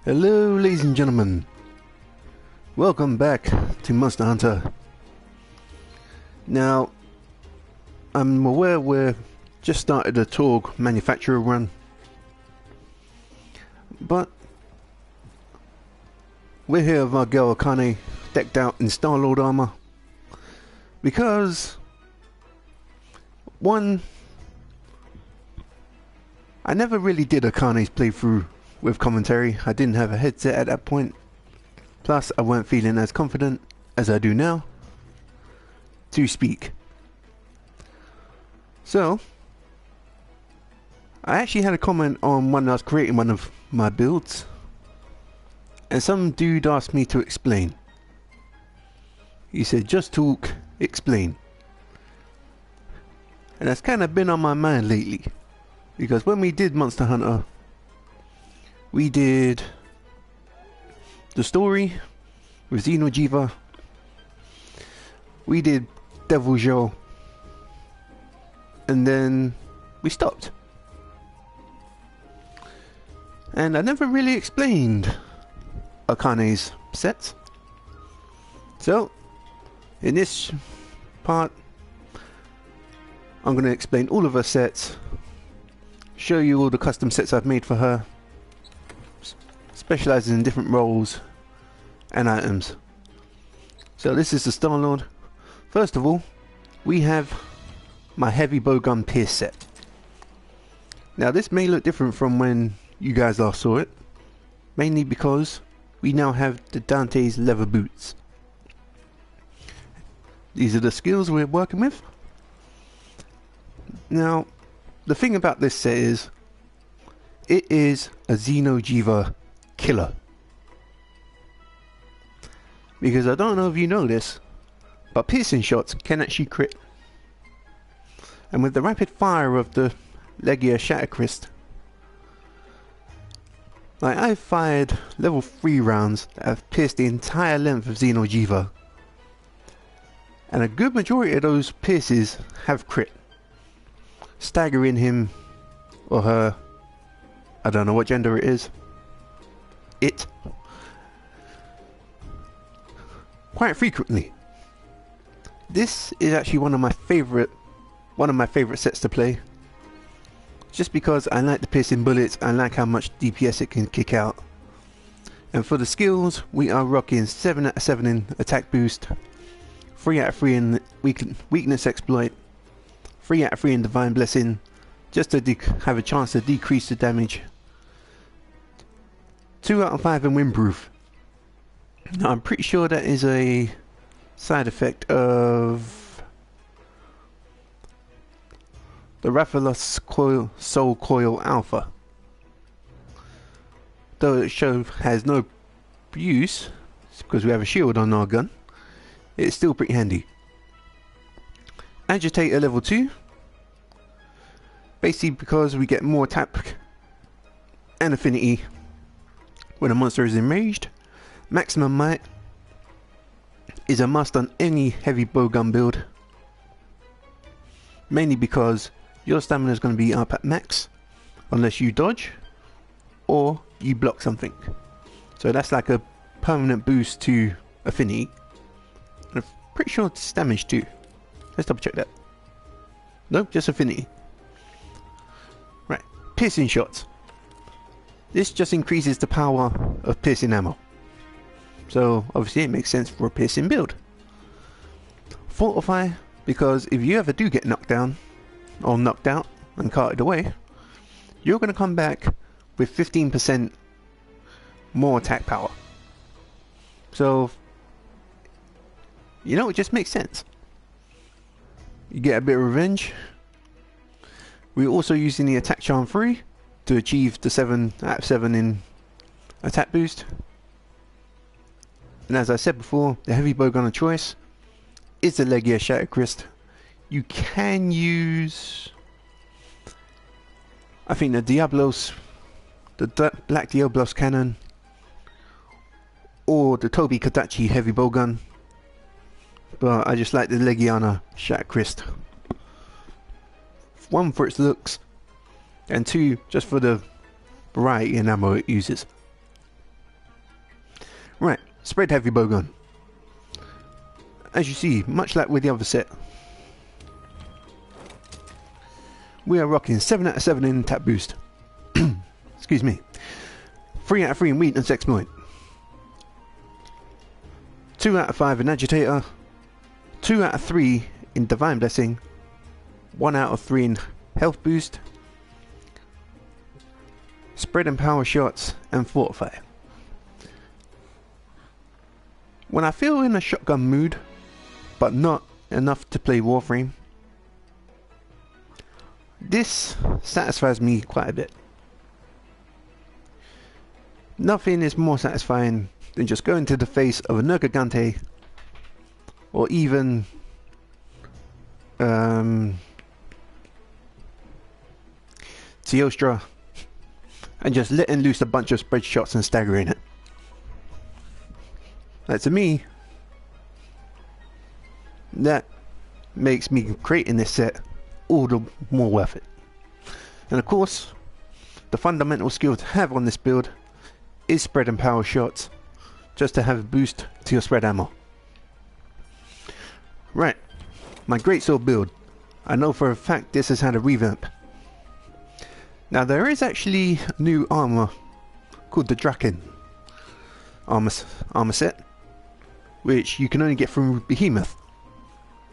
Hello, ladies and gentlemen. Welcome back to Monster Hunter. Now, I'm aware we've just started a Torg manufacturer run, but we're here with our girl Akane, decked out in Star-Lord armour, because one, I never really did Akane's playthrough with commentary. I didn't have a headset at that point. Plus, I weren't feeling as confident as I do now to speak. So, I actually had a comment on when I was creating one of my builds, and some dude asked me to explain. He said, just talk, explain. And that's kind of been on my mind lately, because when we did Monster Hunter, we did the story with Xenojiva, we did Devil Joe, and then we stopped. And I never really explained Akane's sets. So, in this part, I'm going to explain all of her sets, show you all the custom sets I've made for her, specializing in different roles and items. So this is the Star-Lord. First of all, we have my heavy bowgun pierce set. Now this may look different from when you guys last saw it, mainly because we now have the Dante's leather boots. These are the skills we're working with. Now, the thing about this set is, it is a Xenojiva killer. Because I don't know if you know this, but piercing shots can actually crit. And with the rapid fire of the Legia Shattercrest, like I've fired level 3 rounds that have pierced the entire length of Xenojiva. And a good majority of those pierces have crit, staggering him or her, I don't know what gender it is, it, quite frequently. This is actually one of my favorite sets to play, just because I like the piercing bullets, I like how much DPS it can kick out. And for the skills, we are rocking 7 out of 7 in attack boost, 3 out of 3 in weakness exploit, 3 out of 3 in divine blessing, just to have a chance to decrease the damage, 2 out of 5 in windproof. Now I'm pretty sure that is a side effect of the Rathalos Soul Coil Alpha. Though it has no use, because we have a shield on our gun, it's still pretty handy. Agitator level 2, basically because we get more attack and affinity when a monster is enraged. Maximum might is a must on any heavy bowgun build, mainly because your stamina is going to be up at max unless you dodge or you block something. So that's like a permanent boost to affinity. And I'm pretty sure it's damage too. Let's double check that. Nope, just affinity. Right, piercing shots. This just increases the power of piercing ammo. So obviously it makes sense for a piercing build. Fortify, because if you ever do get knocked down or knocked out and carted away, you're going to come back with 15% more attack power. So, you know, it just makes sense. You get a bit of revenge. We're also using the attack charm 3 to achieve the 7 out of 7 in attack boost. And as I said before, the heavy bowgun of choice is the Legia Shattercrest. You can use, I think, the Black Diablos cannon, or the Toby Kadachi heavy bowgun, but I just like the Legiana Shattercrest one for its looks, and two just for the variety in ammo it uses. Right, spread heavy bowgun. As you see, much like with the other set, we are rocking 7 out of 7 in attack boost. Excuse me. 3 out of 3 in weakness exploit. 2 out of 5 in agitator. 2 out of 3 in divine blessing. 1 out of 3 in health boost. Spread and power shots, and fortify. When I feel in a shotgun mood, but not enough to play Warframe, this satisfies me quite a bit. Nothing is more satisfying than just going to the face of a Nergigante or even Teostra and just letting loose a bunch of spread shots and staggering it. To me, that makes me creating this set all the more worth it. And of course, the fundamental skill to have on this build is spread and power shots, just to have a boost to your spread ammo. Right, my greatsword build. I know for a fact this has had a revamp. Now there is actually a new armour called the Draken armor set, which you can only get from Behemoth,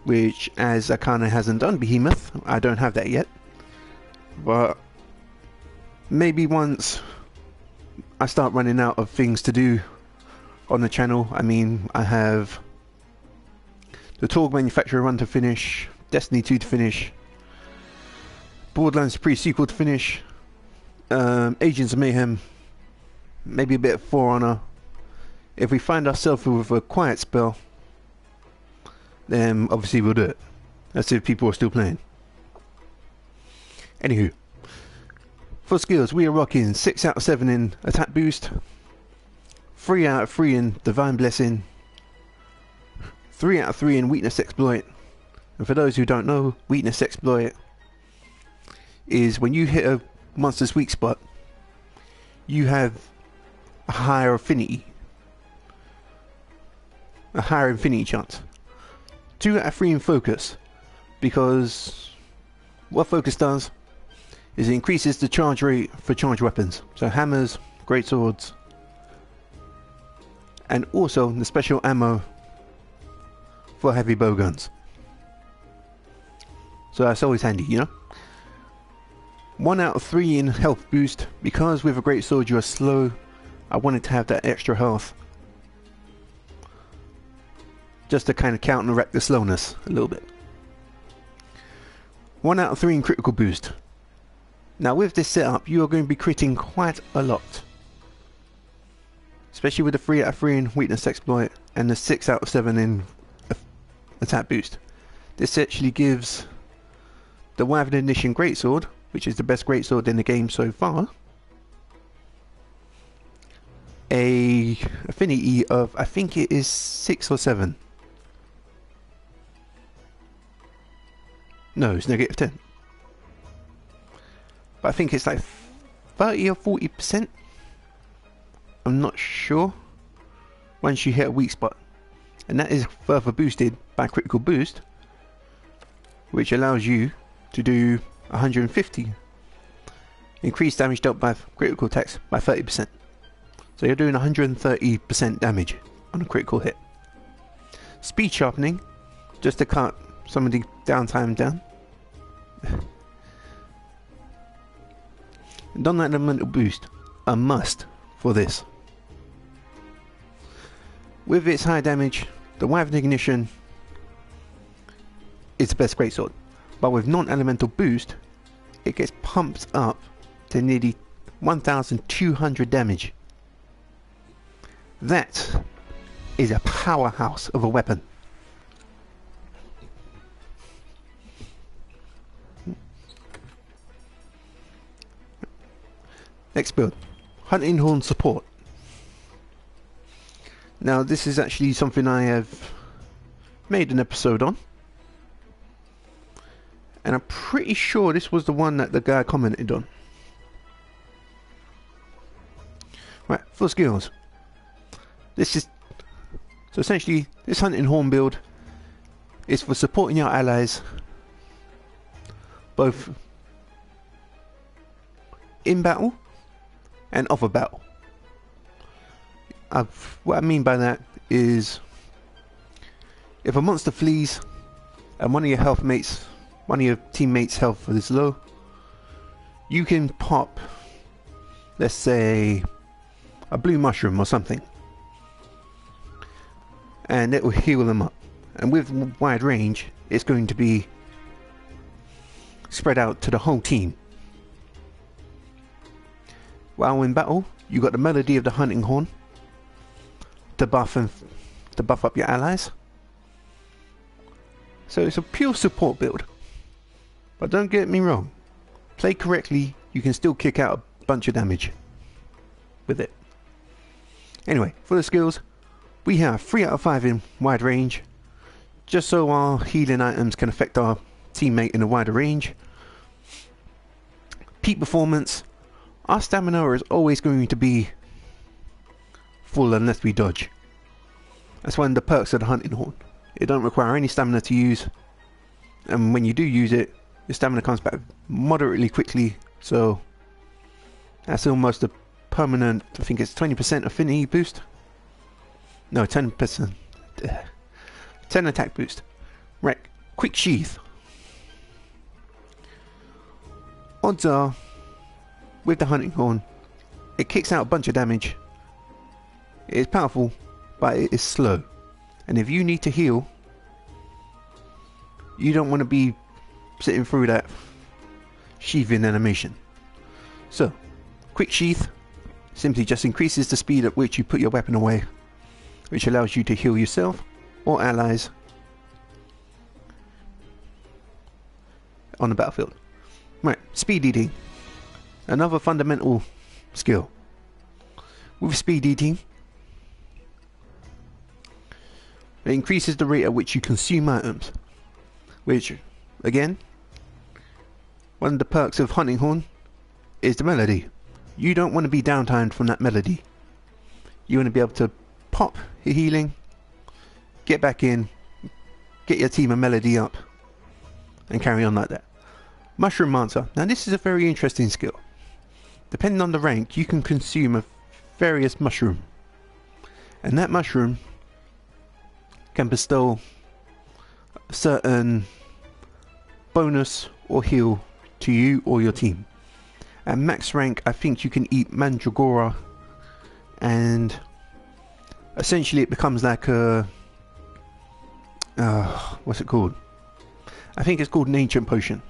which, as Akane hasn't done Behemoth, I don't have that yet. But maybe once I start running out of things to do on the channel. I mean, I have the Torg Manufacturer run to finish, Destiny 2 to finish, Borderlands pre-sequel to finish, Agents of Mayhem, maybe a bit of For Honor. If we find ourselves with a quiet spell, then obviously we'll do it. That's if people are still playing. Anywho, for skills, we are rocking 6 out of 7 in attack boost, 3 out of 3 in divine blessing, 3 out of 3 in weakness exploit. And for those who don't know, weakness exploit is when you hit a monster's weak spot, you have a higher affinity chance. 2 out of 3 in focus, because what focus does is it increases the charge rate for charged weapons, so hammers, greatswords, and also the special ammo for heavy bowguns. So that's always handy, you know. 1 out of 3 in health boost, because with a greatsword you are slow. I wanted to have that extra health, just to kind of counteract the slowness a little bit. 1 out of 3 in critical boost. Now with this setup, you are going to be critting quite a lot, especially with the 3 out of 3 in weakness exploit and the 6 out of 7 in attack boost. This actually gives the Wavin Ignition greatsword, which is the best greatsword in the game so far, a affinity of, I think it is 6 or 7. No, it's -10. But I think it's like 30 or 40%. I'm not sure. Once you hit a weak spot. And that is further boosted by critical boost, which allows you to do 150 increased damage dealt by critical attacks by 30%. So you're doing 130% damage on a critical hit. Speed sharpening, just to cut some of the downtime down. Non-elemental boost, a must for this. With its high damage, the Wavin Ignition is the best greatsword, but with non-elemental boost, it gets pumped up to nearly 1,200 damage. That is a powerhouse of a weapon. Next build, Hunting Horn Support. Now this is actually something I have made an episode on, And I'm pretty sure this was the one that the guy commented on. Right, for skills. This is... So essentially, this hunting horn build is for supporting your allies, both in battle and off a battle. What I mean by that is, if a monster flees and one of your teammates' health is low, you can pop, let's say, a blue mushroom or something, and it will heal them up. And with wide range, it's going to be spread out to the whole team. While in battle, you got the melody of the hunting horn to buff up your allies. So it's a pure support build. But don't get me wrong, play correctly, you can still kick out a bunch of damage with it. Anyway, for the skills, we have 3 out of 5 in wide range, just so our healing items can affect our teammate in a wider range. Peak performance, our stamina is always going to be full unless we dodge. That's one of the perks of the hunting horn. It don't require any stamina to use, and when you do use it, your stamina comes back moderately quickly, so that's almost a permanent, I think it's 20% affinity boost. No, 10%. 10 attack boost. Right, quick sheath. Odds are, with the hunting horn, it kicks out a bunch of damage. It is powerful, but it is slow. And if you need to heal, you don't want to be sitting through that sheathing animation. So, quick sheath simply just increases the speed at which you put your weapon away, which allows you to heal yourself or allies on the battlefield. Right, speed eating. Another fundamental skill. With speed eating, it increases the rate at which you consume items, which, again, one of the perks of hunting horn is the melody. You don't want to be downtimed from that melody. You want to be able to pop your healing, get back in, get your team a melody up, and carry on like that. Mushroom Mancer. Now this is a very interesting skill. Depending on the rank, you can consume a various mushroom, and that mushroom can bestow a certain bonus or heal to you or your team. At max rank, I think you can eat Mandragora, and essentially it becomes like a what's it called? I think it's called an ancient potion.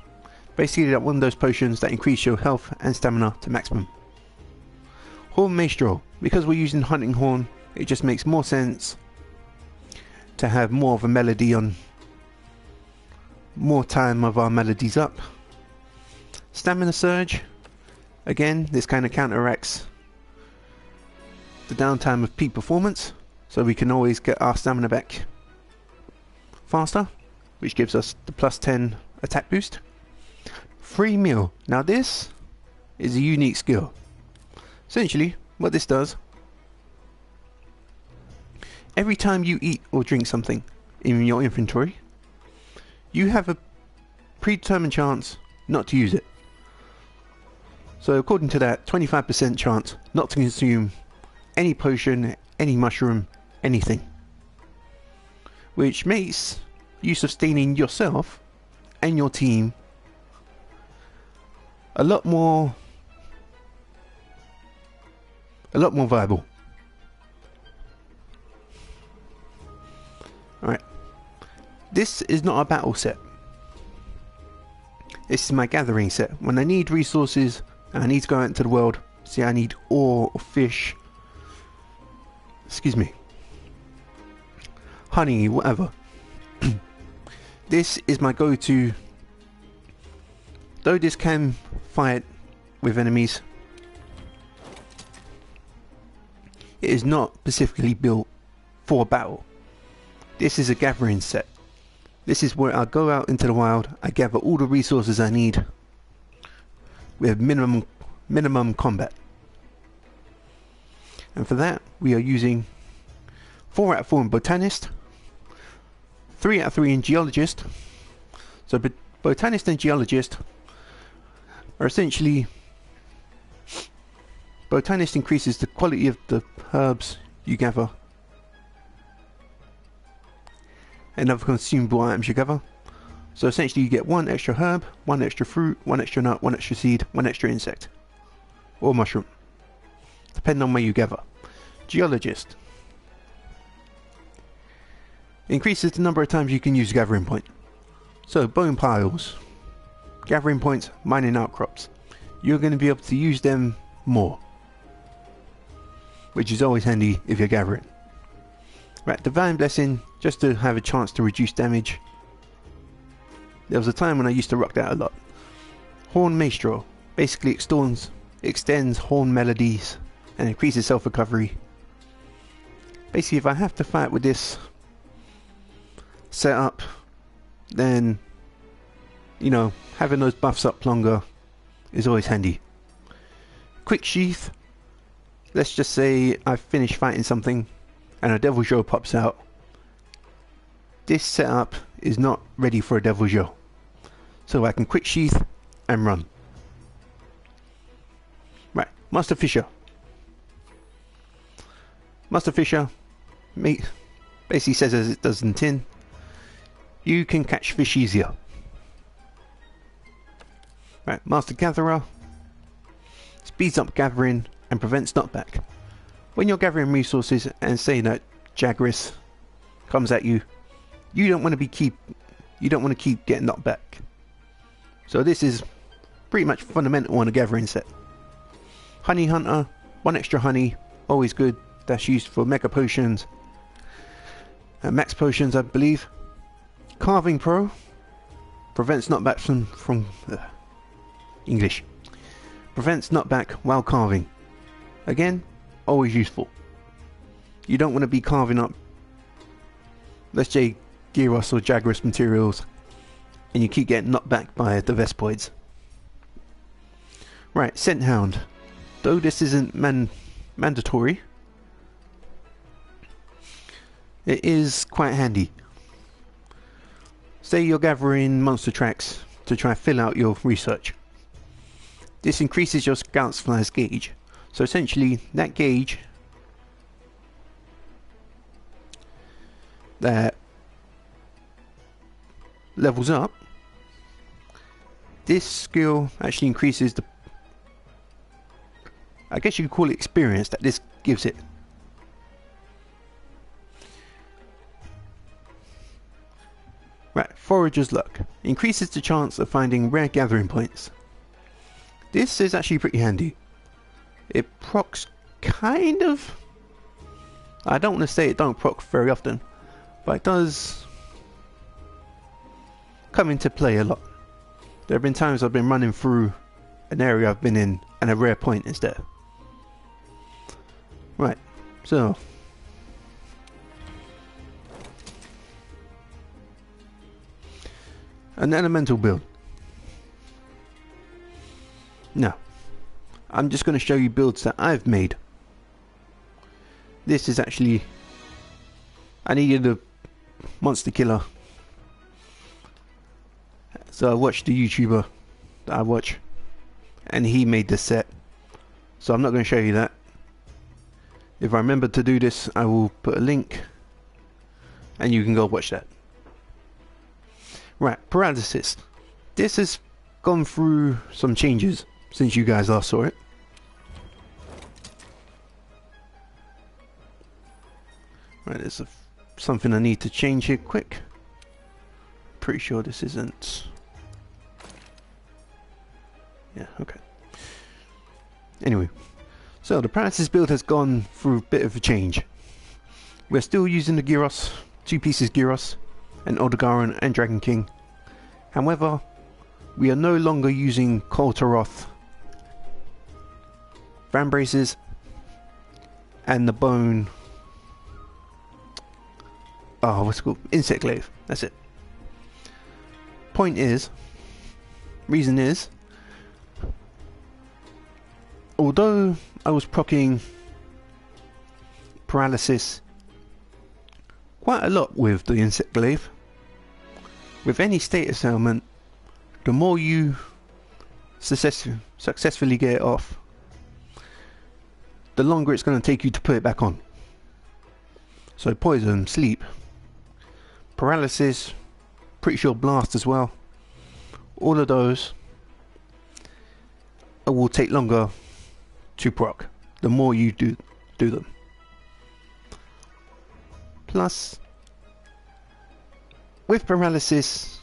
Basically like one of those potions that increase your health and stamina to maximum. Horn Maestro. Because we're using hunting horn, it just makes more sense to have more of a melody on, more time of our melodies up. Stamina Surge. Again, this kind of counteracts the downtime of peak performance, so we can always get our stamina back faster, which gives us the plus 10 attack boost. Free meal. Now this is a unique skill. Essentially, what this does, every time you eat or drink something in your inventory, you have a predetermined chance not to use it. So according to that, 25% chance not to consume any potion, any mushroom, anything. Which makes you sustaining yourself and your team a lot more viable. Alright. This is not a battle set. This is my gathering set. When I need resources and I need to go out into the world, see, I need ore or fish, excuse me, honey, whatever. This is my go-to. Though this can fight with enemies, it is not specifically built for battle. This is a gathering set. This is where I go out into the wild, I gather all the resources I need with minimum combat. And for that, we are using 4 out of 4 in Botanist, 3 out of 3 in Geologist. So Botanist and Geologist are essentially... Botanist increases the quality of the herbs you gather and other consumable items you gather. So essentially you get 1 extra herb, 1 extra fruit, 1 extra nut, 1 extra seed, 1 extra insect. Or mushroom, depending on where you gather. Geologist increases the number of times you can use gathering point. So bone piles, gathering points, mining outcrops. You're going to be able to use them more, which is always handy if you're gathering. Right, Divine Blessing, just to have a chance to reduce damage. There was a time when I used to rock that a lot. Horn Maestro basically extends horn melodies and increases self-recovery. Basically, if I have to fight with this setup, then, you know, having those buffs up longer is always handy. Quick Sheath, let's just say I've finished fighting something and a Devil Joe pops out. This setup is not ready for a Devil Joe, so I can Quick Sheath and run. Right, Master Fisher. Master Fisher basically says, as it does in tin, you can catch fish easier. Right, Master Gatherer speeds up gathering and prevents knockback. When you're gathering resources and say that Jagras comes at you, you don't want to keep getting knocked back. So this is pretty much fundamental on a gathering set. Honey Hunter, 1 extra honey, always good. That's used for mega potions and max potions, I believe. Carving Pro prevents knockback from English. Prevents knockback while carving. Again, always useful. You don't want to be carving up, let's say, Gyros or Jagras materials, and you keep getting knocked back by the Vespoids. Right, Scent Hound. Though this isn't mandatory, it is quite handy. Say you're gathering monster tracks to try and fill out your research. This increases your Scout's Fly's gauge. So essentially, that gauge that levels up, this skill actually increases the, I guess you could call it experience that this gives it. Right, Forager's Luck increases the chance of finding rare gathering points. This is actually pretty handy. It procs kind of, I don't want to say it don't proc very often, but it does come into play a lot. There have been times I've been running through an area I've been in and a rare point is there. Right, so an elemental build. Now, I'm just going to show you builds that I've made. This is actually, I needed a monster killer, so I watched the YouTuber that I watch, and he made this set. So I'm not going to show you that. If I remember to do this, I will put a link, and you can go watch that. Right, Paralysis. This has gone through some changes since you guys last saw it. Right, there's something I need to change here quick. Pretty sure this isn't. Yeah, okay. Anyway, so the Paralysis build has gone through a bit of a change. We're still using the Gyros, 2 pieces Gyros, and Aldebaran and Dragon King. However, we are no longer using Koltaroth, Vambraces, and the bone. Oh, what's it called? Insect Glaive. That's it. reason is, although I was proccing paralysis quite a lot with the insect glaive, with any status ailment, the more you successfully get it off, the longer it's going to take you to put it back on. So poison, sleep, paralysis, pretty sure blast as well, all of those will take longer to proc the more you do them. Plus, with paralysis,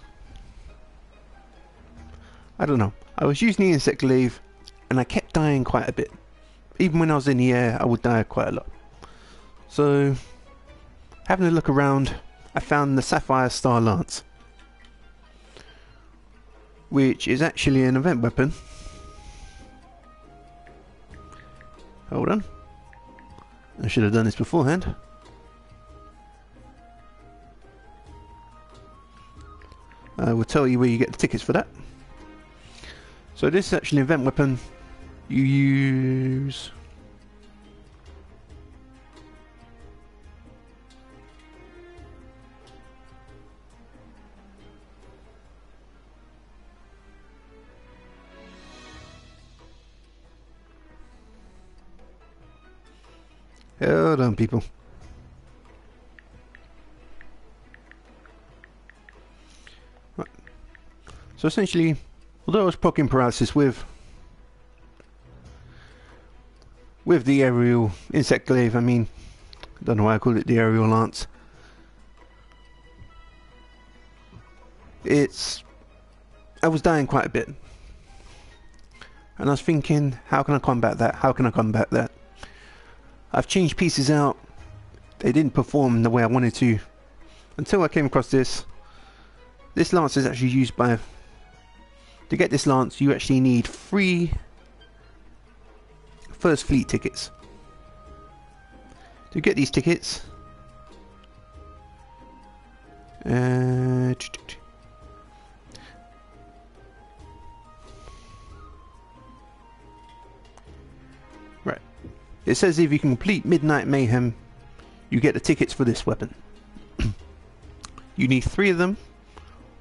I don't know, I was using the insect glaive and I kept dying quite a bit. Even when I was in the air, I would die quite a lot. So, having a look around, I found the Sapphire Star Lance, which is actually an event weapon. Hold on, I should have done this beforehand. I will tell you where you get the tickets for that. So this is actually an event weapon. You use hold on, people. Right. So essentially, although I was proccing paralysis with the aerial insect glaive, I mean, I don't know why I call it the aerial lance. I was dying quite a bit. And I was thinking, how can I combat that? How can I combat that? I've changed pieces out. They didn't perform the way I wanted to. Until I came across this. This lance is actually used by... To get this lance, you actually need 3 First Fleet tickets. To get these tickets... Right. It says if you can complete Midnight Mayhem, you get the tickets for this weapon. You need 3 of them.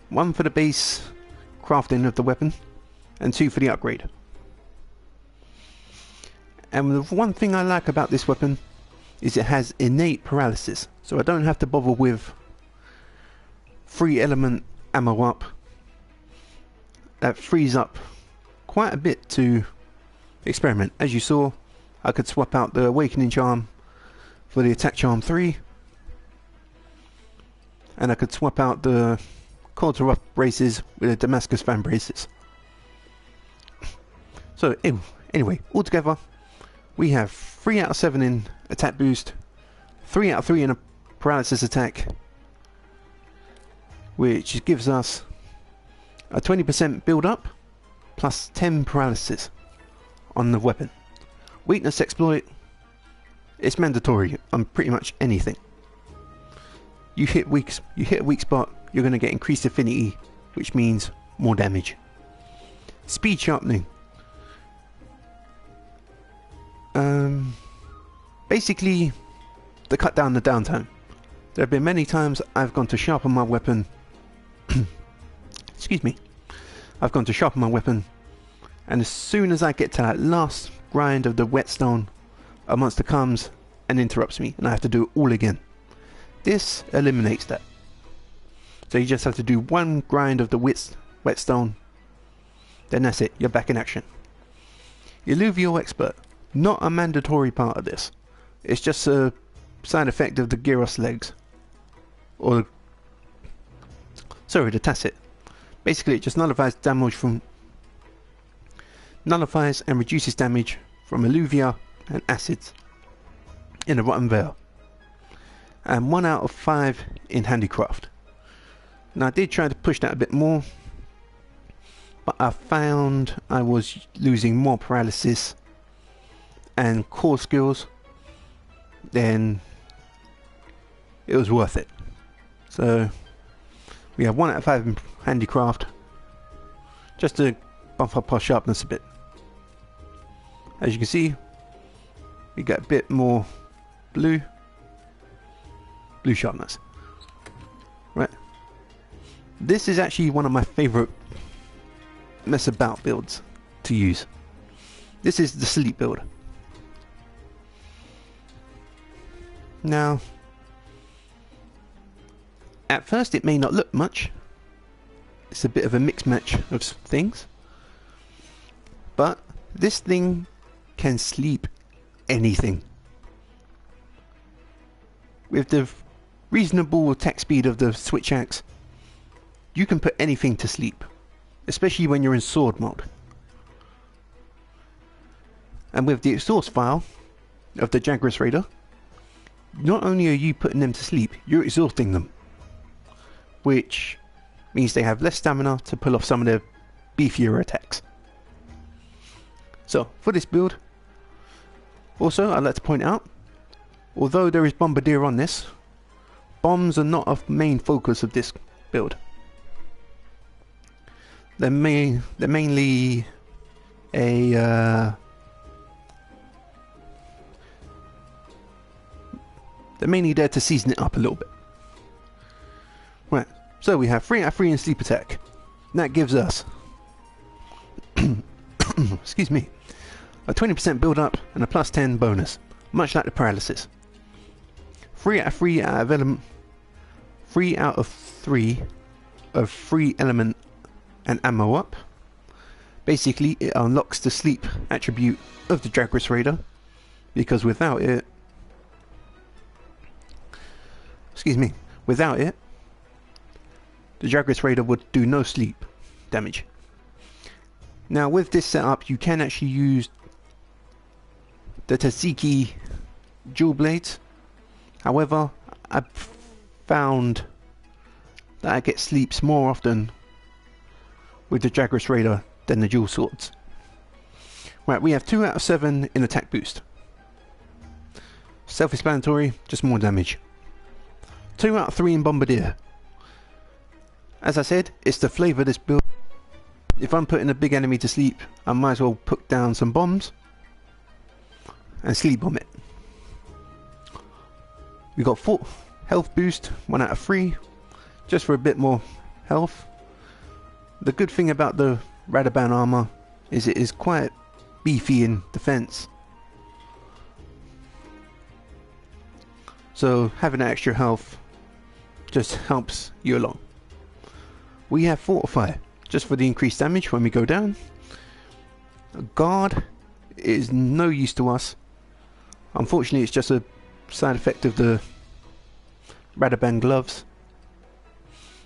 1 for the base crafting of the weapon, and 2 for the upgrade. And the one thing I like about this weapon is it has innate paralysis, so I don't have to bother with 3 element ammo up. That frees up quite a bit to experiment. As you saw, I could swap out the Awakening Charm for the Attack Charm 3, and I could swap out the Cold to Rough braces with the Damascus Fan braces. So anyway, altogether we have 3 out of 7 in attack boost, 3 out of 3 in a paralysis attack, which gives us a 20% build up plus 10 paralysis on the weapon. Weakness exploit, it's mandatory on pretty much anything. You hit a weak spot, you're going to get increased affinity, which means more damage. Speed sharpening. Basically, to cut down the downtime. There have been many times I've gone to sharpen my weapon. Excuse me. I've gone to sharpen my weapon, and as soon as I get to that last grind of the whetstone, a monster comes and interrupts me, and I have to do it all again. This eliminates that. So you just have to do 1 grind of the whetstone, then that's it, you're back in action. Alluvial Expert, not a mandatory part of this. It's just a side effect of the Gyros legs. Or, sorry, the Tacit. Basically it just nullifies and reduces damage from Alluvia and acids in the Rotten Veil. And 1 out of 5 in Handicraft. Now I did try to push that a bit more, but I found I was losing more paralysis and core skills than it was worth it. So we have 1 out of 5 in handicraft, just to bump up our sharpness a bit. As you can see, we get a bit more blue sharpness. Right, this is actually one of my favorite mess about builds to use. This is the sleep build. Now, at first it may not look much. It's a bit of a mixed match of things, but this thing can sleep anything. With the reasonable attack speed of the switch axe, you can put anything to sleep, especially when you're in sword mode. And with the exhaust file of the Jagras Raider, not only are you putting them to sleep, you're exhausting them, which means they have less stamina to pull off some of their beefier attacks. So for this build, also I'd like to point out, although there is Bombardier on this, bombs are not a main focus of this build. They're mainly a they're mainly there to season it up a little bit. Right, so we have 3 out of 3 in sleep attack. That gives us excuse me, a 20% build up and a plus 10 bonus, much like the paralysis. 3 out of 3 out of element, 3 out of 3 of free element and ammo up. Basically, it unlocks the sleep attribute of the Jagras Raider, because without it, the Jagras Raider would do no sleep damage. Now with this setup, you can actually use the Taziki dual blades. However, I've found that I get sleeps more often with the Jagras Raider than the dual swords. Right, we have 2 out of 7 in attack boost. Self-explanatory, just more damage. 2 out of 3 in Bombardier. As I said, it's the flavour of this build. If I'm putting a big enemy to sleep, I might as well put down some bombs and sleep bomb it. We got 4 health boost, 1 out of 3, just for a bit more health. The good thing about the Radaban armour is it is quite beefy in defense, so having extra health just helps you along. We have Fortify, just for the increased damage when we go down. Guard is no use to us. Unfortunately, it's just a side effect of the Radaban gloves.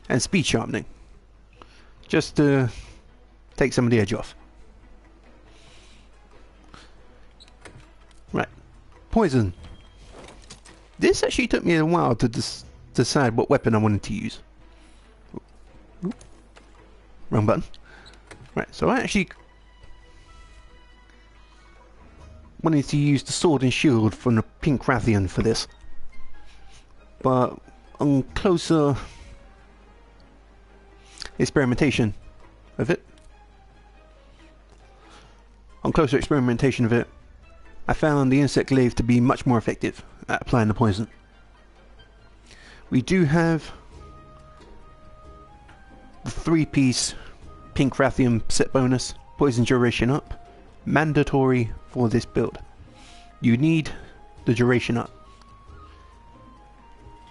And speed sharpening, just to take some of the edge off. Right, poison. This actually took me a while to decide what weapon I wanted to use. Ooh. Wrong button. Right, so I actually wanted to use the sword and shield from the Pink Rathian for this, but on closer experimentation of it, I found the insect glaive to be much more effective at applying the poison. We do have the 3-piece Pink Rathian set bonus, poison duration up, mandatory for this build. You need the duration up.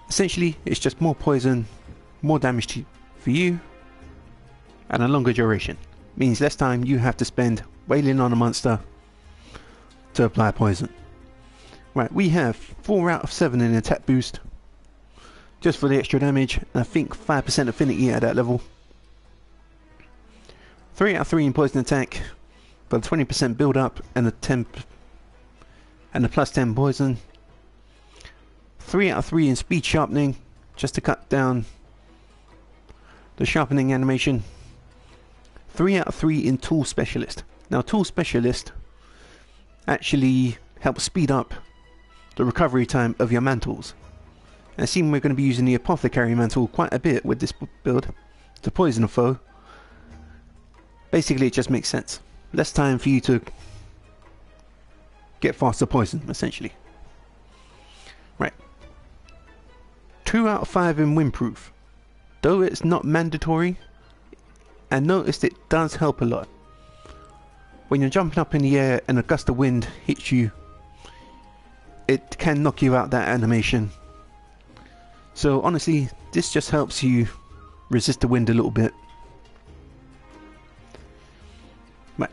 Essentially, it's just more poison, more damage for you, and a longer duration. Means less time you have to spend wailing on a monster to apply poison. Right, we have 4 out of 7 in attack boost, just for the extra damage, and I think 5% affinity at that level. 3 out of 3 in poison attack, for the 20% build up and the plus 10 poison. 3 out of 3 in speed sharpening, just to cut down the sharpening animation. 3 out of 3 in tool specialist. Now tool specialist actually helps speed up the recovery time of your mantles. And it seems we're going to be using the apothecary mantle quite a bit with this build. to poison a foe. Basically, it just makes sense. Less time for you to get faster poison, essentially. Right. 2 out of 5 in windproof. Though it's not mandatory, and noticed it does help a lot. When you're jumping up in the air and a gust of wind hits you, it can knock you out that animation. So honestly, this just helps you resist the wind a little bit. Right.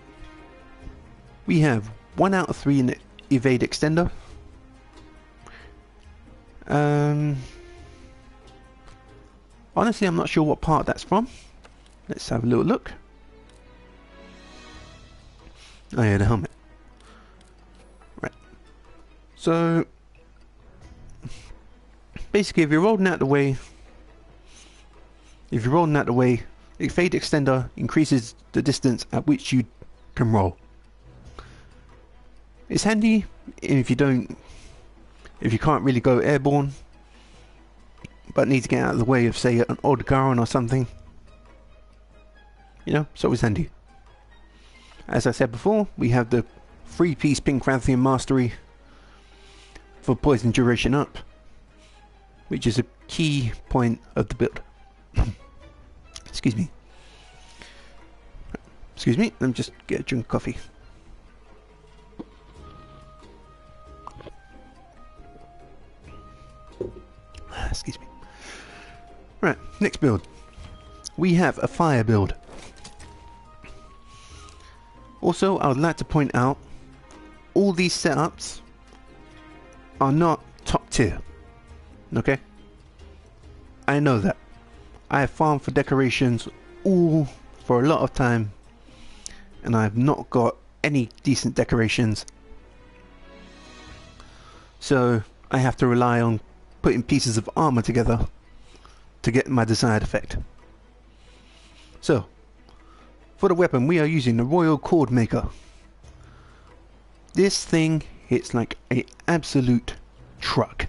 We have 1 out of 3 in the evade extender. Honestly, I'm not sure what part that's from. Let's have a little look. Oh yeah, the helmet. Right. So basically, if you're rolling out the way, the evade extender increases the distance at which you can roll. It's handy if you can't really go airborne, but need to get out of the way of, say, an odd Garon or something. You know, it's always handy. As I said before, we have the 3-piece Pinkrathian Mastery for poison duration up, which is a key point of the build. Excuse me. Excuse me, let me just get a drink of coffee. Excuse me. Right, next build. We have a fire build. Also, I would like to point out, all these setups are not top tier. Okay? I know that. I have farmed for decorations all for a lot of time, and I have not got any decent decorations. So I have to rely on putting pieces of armour together to get my desired effect. So, for the weapon, we are using the Royal Cord Maker. This thing hits like an absolute truck.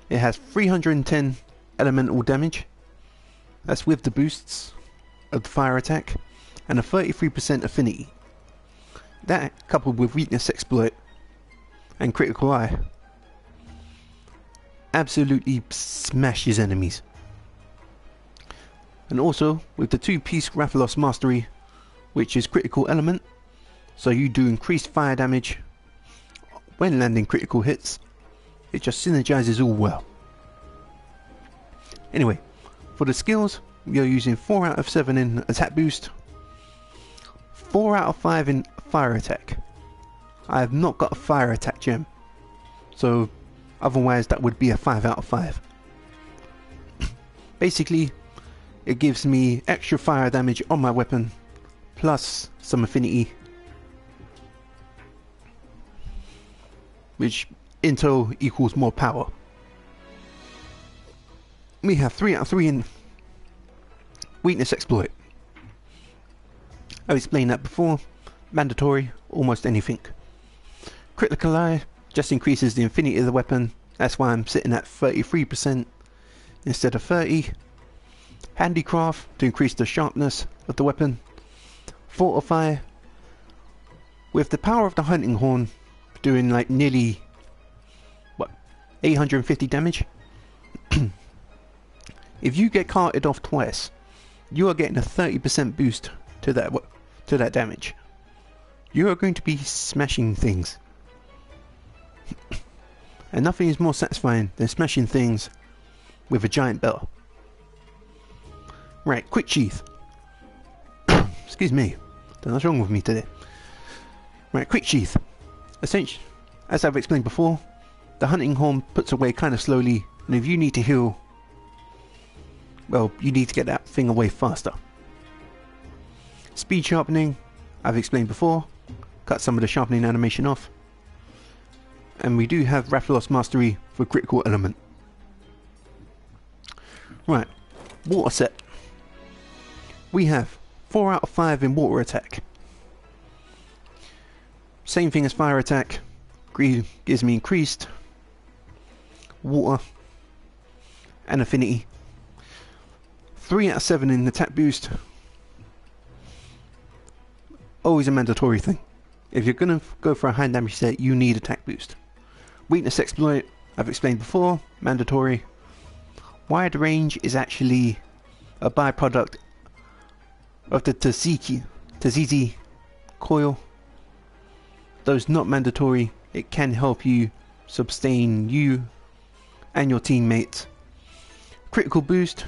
It has 310 elemental damage. That's with the boosts of the fire attack, and a 33% affinity. That, coupled with weakness exploit and critical eye, absolutely smashes enemies. And also with the 2-piece Rathalos Mastery, which is critical element, so you do increased fire damage when landing critical hits. It just synergizes all well. Anyway, for the skills, we are using 4 out of 7 in attack boost, 4 out of 5 in fire attack. I have not got a fire attack gem, so otherwise that would be a 5 out of 5. Basically, it gives me extra fire damage on my weapon, plus some affinity, which in total equals more power. We have 3 out of 3 in weakness exploit. I've explained that before. Mandatory, almost anything. Critical eye just increases the affinity of the weapon. That's why I'm sitting at 33% instead of 30. Handicraft to increase the sharpness of the weapon. Fortify with the power of the hunting horn doing like nearly 850 damage. If you get carted off twice, you are getting a 30% boost to that damage. You are going to be smashing things. And nothing is more satisfying than smashing things with a giant bell. Right, quick sheath. Excuse me, don't know what's wrong with me today. Right, quick sheath. Essentially, as I've explained before, the hunting horn puts away kind of slowly, and if you need to heal, well, you need to get that thing away faster. Speed sharpening, I've explained before, cut some of the sharpening animation off. And we do have Rathalos Mastery for critical element. Right, water set. We have 4 out of 5 in water attack. Same thing as fire attack, gives me increased water and affinity. 3 out of 7 in attack boost. Always a mandatory thing. If you're going to go for a high damage set, you need attack boost. Weakness exploit, I've explained before, mandatory. Wide range is actually a byproduct of the Tzizi coil. Though it's not mandatory, it can help you sustain you and your teammates. Critical boost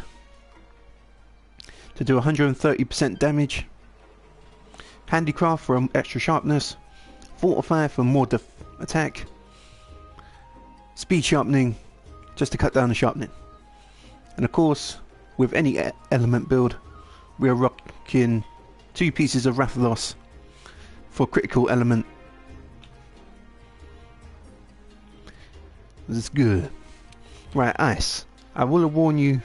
to do 130% damage. Handicraft for extra sharpness. Fortify for more attack. Speed sharpening just to cut down the sharpening. And of course, with any element build, we are rocking 2 pieces of Rathalos for critical element. This is good. Right, ice. I will warn you.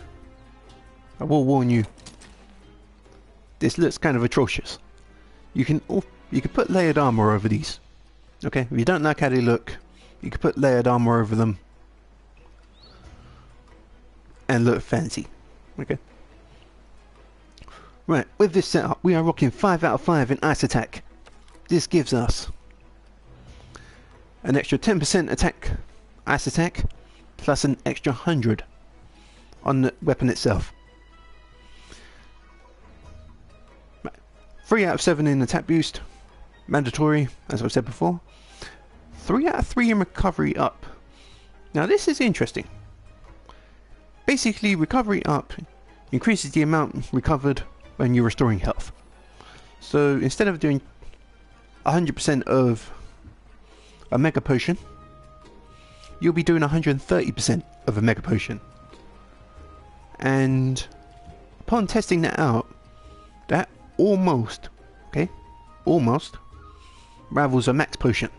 This looks kind of atrocious. You can put layered armor over these. Okay, if you don't like how they look, you can put layered armor over them and look fancy. Okay. Right, with this setup, we are rocking 5 out of 5 in ice attack. This gives us an extra 10% attack, ice attack, plus an extra 100 on the weapon itself. Right. 3 out of 7 in attack boost, mandatory, as I've said before. 3 out of 3 in recovery up. Now this is interesting. Basically, recovery up increases the amount recovered when you're restoring health. So instead of doing 100% of a mega potion, you'll be doing 130% of a mega potion. And upon testing that out, that almost rivals a max potion.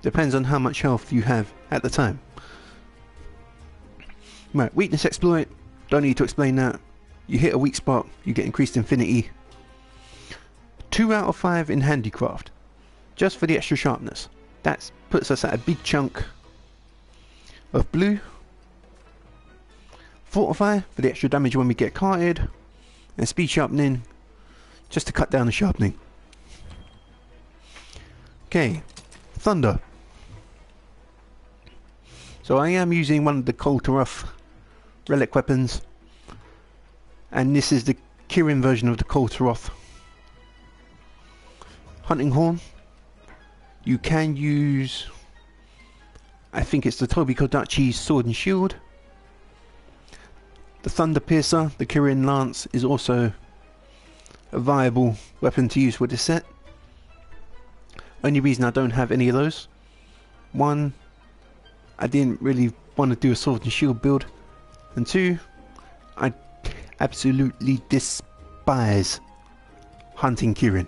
Depends on how much health you have at the time. Right, weakness exploit, don't need to explain that. You hit a weak spot, you get increased infinity. 2 out of 5 in handicraft, just for the extra sharpness. That puts us at a big chunk of blue. Fortify for the extra damage when we get carted, and speed sharpening just to cut down the sharpening. Okay, thunder. So I am using one of the Koltaroth relic weapons, and this is the Kirin version of the Koltaroth. Hunting horn. You can use, I think it's the Tobi Kodachi's sword and shield. The Thunder Piercer, the Kirin Lance, is also a viable weapon to use with this set. Only reason I don't have any of those, one, I didn't really want to do a sword and shield build, and 2, I absolutely despise hunting Kirin.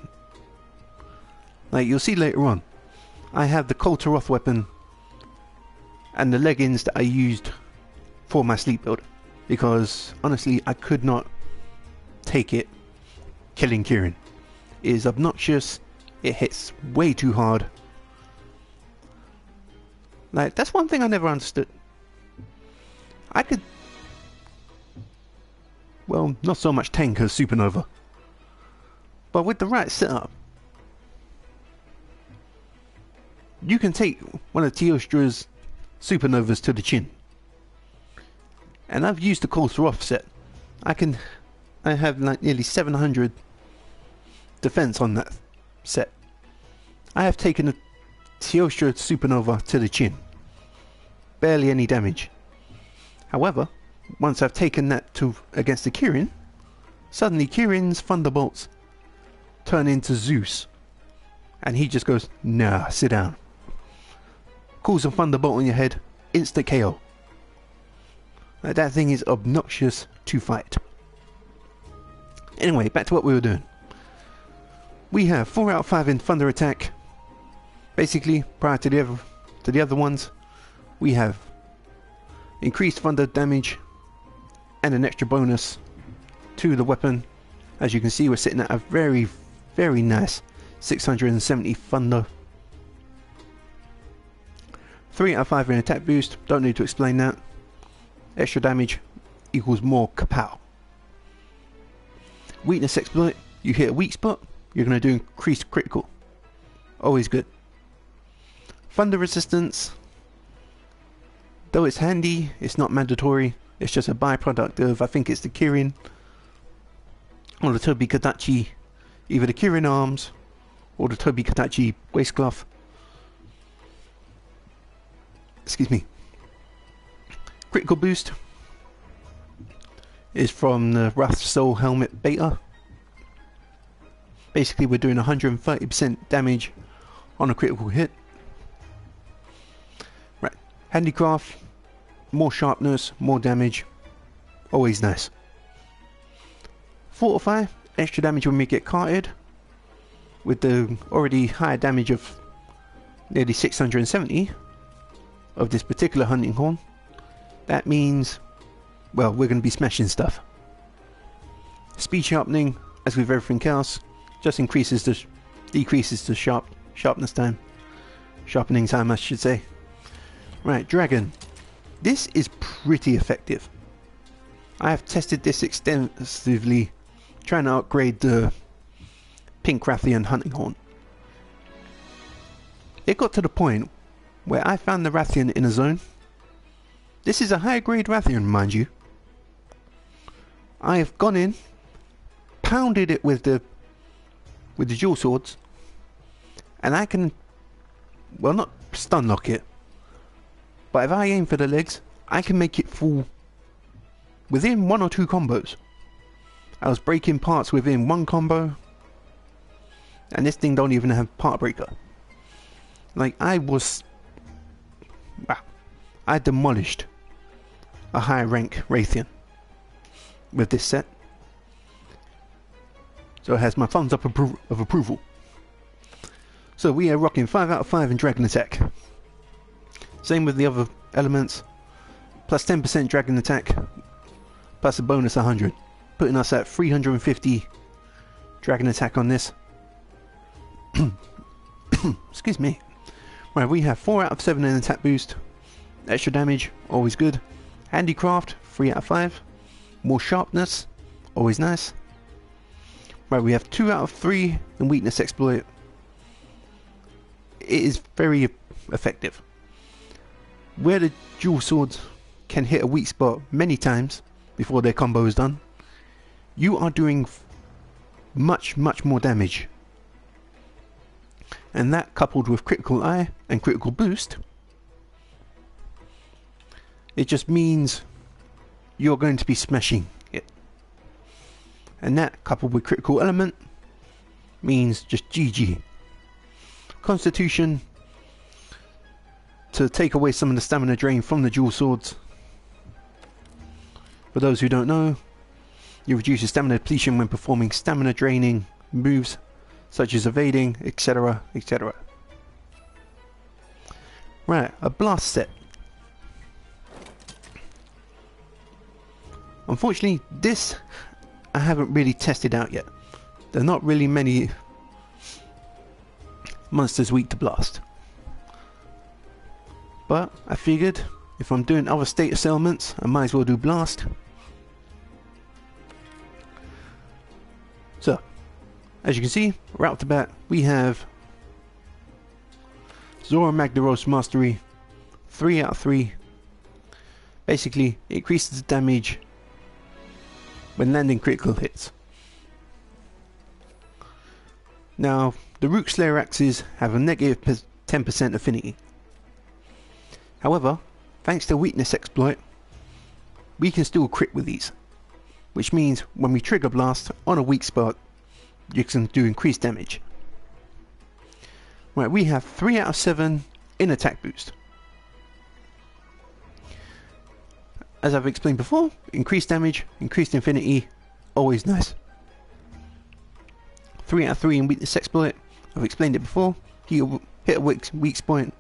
Like you'll see later on, I have the Koltaroth weapon and the leggings that I used for my sleep build, because honestly I could not take it killing Kirin. It is obnoxious, it hits way too hard. Like, that's one thing I never understood. I could, well, not so much tank as Supernova, but with the right setup, you can take one of Teostra's Supernovas to the chin. And I've used the Koltaroth set. I have like nearly 700 defense on that set. I have taken a Teostra Supernova to the chin. Barely any damage. However, once I've taken that to against the Kirin, suddenly Kirin's Thunderbolts turn into Zeus. And he just goes, nah, sit down. Calls a Thunderbolt on your head, instant KO. Like, that thing is obnoxious to fight. Anyway, back to what we were doing. We have 4 out of 5 in Thunder Attack. Basically, prior to the other ones, we have increased thunder damage and an extra bonus to the weapon. As you can see, we're sitting at a very, very nice 670 thunder. 3 out of 5 in attack boost, don't need to explain that. Extra damage equals more kapow. Weakness exploit, you hit a weak spot, you're going to do increased critical. Always good. Thunder resistance, though it's handy, it's not mandatory. It's just a byproduct of, I think it's the Kirin or the Tobi Kadachi, either the Kirin arms or the Tobi Kadachi waistcloth. Excuse me. Critical boost is from the Wrath Soul Helmet Beta. Basically we're doing 130% damage on a critical hit. Right, handicraft, more sharpness, more damage, always nice. Fortify, extra damage when we get carted, with the already high damage of nearly 670 of this particular hunting horn. That means, well, we're going to be smashing stuff. Speed sharpening, as with everything else, just decreases the sharpness time, sharpening time I should say. Right, dragon. This is pretty effective. I have tested this extensively, trying to upgrade the pink Rathian hunting horn. It got to the point where I found the Rathian in a zone. This is a high grade Rathian, mind you. I have gone in, pounded it with the dual swords, and I can, well, not stun lock it, but if I aim for the legs, I can make it fall within 1 or 2 combos. I was breaking parts within 1 combo, and this thing don't even have part breaker. Like, I demolished a high rank Rathian with this set. So it has my thumbs up of approval. So we are rocking 5 out of 5 in dragon attack. Same with the other elements. Plus 10% dragon attack, plus a bonus 100. Putting us at 350 dragon attack on this. Excuse me. Right, we have 4 out of 7 in attack boost. Extra damage, always good. Handicraft, 3 out of 5. More sharpness, always nice. Right, we have 2 out of 3 in weakness exploit. It is very effective. Where the dual swords can hit a weak spot many times before their combo is done, you are doing much more damage. And that, coupled with critical eye and critical boost, it just means you're going to be smashing it. And that, coupled with critical element, means just GG. Constitution, to take away some of the stamina drain from the dual swords. For those who don't know, you reduce your stamina depletion when performing stamina draining moves such as evading, etc, etc. Right, a blast set. Unfortunately, this I haven't really tested out yet. There are not really many monsters weak to blast. But I figured if I'm doing other status elements, I might as well do blast. So, as you can see, right off the bat, we have Zora Magdaros Mastery, 3 out of 3. Basically, it increases the damage when landing critical hits. Now, the Rook Slayer axes have a negative 10% affinity. However, thanks to weakness exploit, we can still crit with these, which means when we trigger blast on a weak spot, you can do increased damage. Right, we have 3 out of 7 in attack boost. As I've explained before, increased damage, increased infinity, always nice. 3 out of 3 in weakness exploit, I've explained it before. You hit a weak point,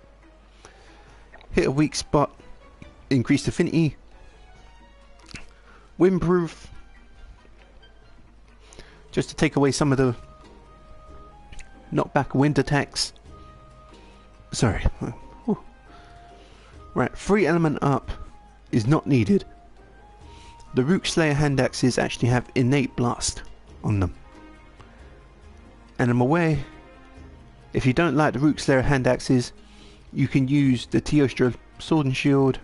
hit a weak spot, increased affinity. Windproof, just to take away some of the knockback wind attacks. Sorry. Right, 3 element up is not needed. the Rook Slayer hand axes actually have innate blast on them. And I'm aware, if you don't like the Rook Slayer hand axes, you can use the Teostra sword and shield.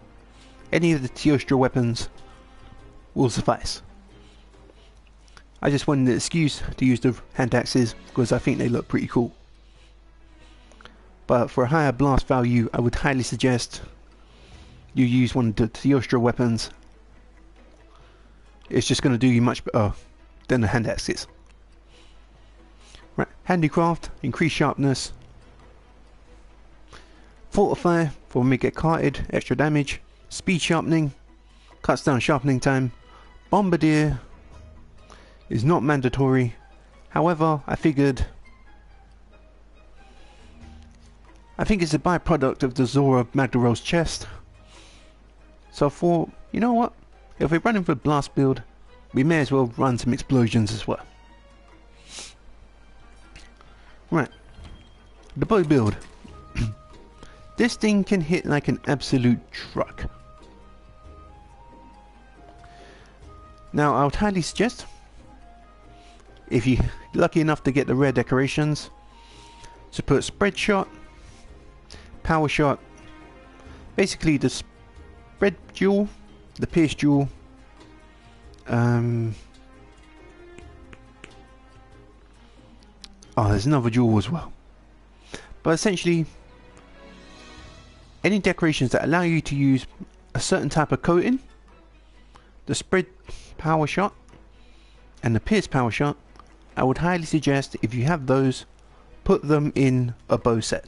Any of the Teostra weapons will suffice. I just wanted an excuse to use the hand axes because I think they look pretty cool. But for a higher blast value, I would highly suggest you use one of the Teostra weapons. It's just going to do you much better than the hand axes. Right, handicraft, increased sharpness. Fortify for when we get carted, extra damage. Speed sharpening, cuts down sharpening time. Bombardier is not mandatory. However, I think it's a byproduct of the Zora Magdarel's chest. So I thought, you know what? If we're running for a blast build, we may as well run some explosions as well. Right, the bow build. This thing can hit like an absolute truck. Now I would highly suggest, if you're lucky enough to get the rare decorations, to put spread shot, power shot, basically the spread jewel, the pierce jewel, oh, there's another jewel as well. But essentially, any decorations that allow you to use a certain type of coating, the spread power shot and the pierce power shot, I would highly suggest, if you have those, put them in a bow set.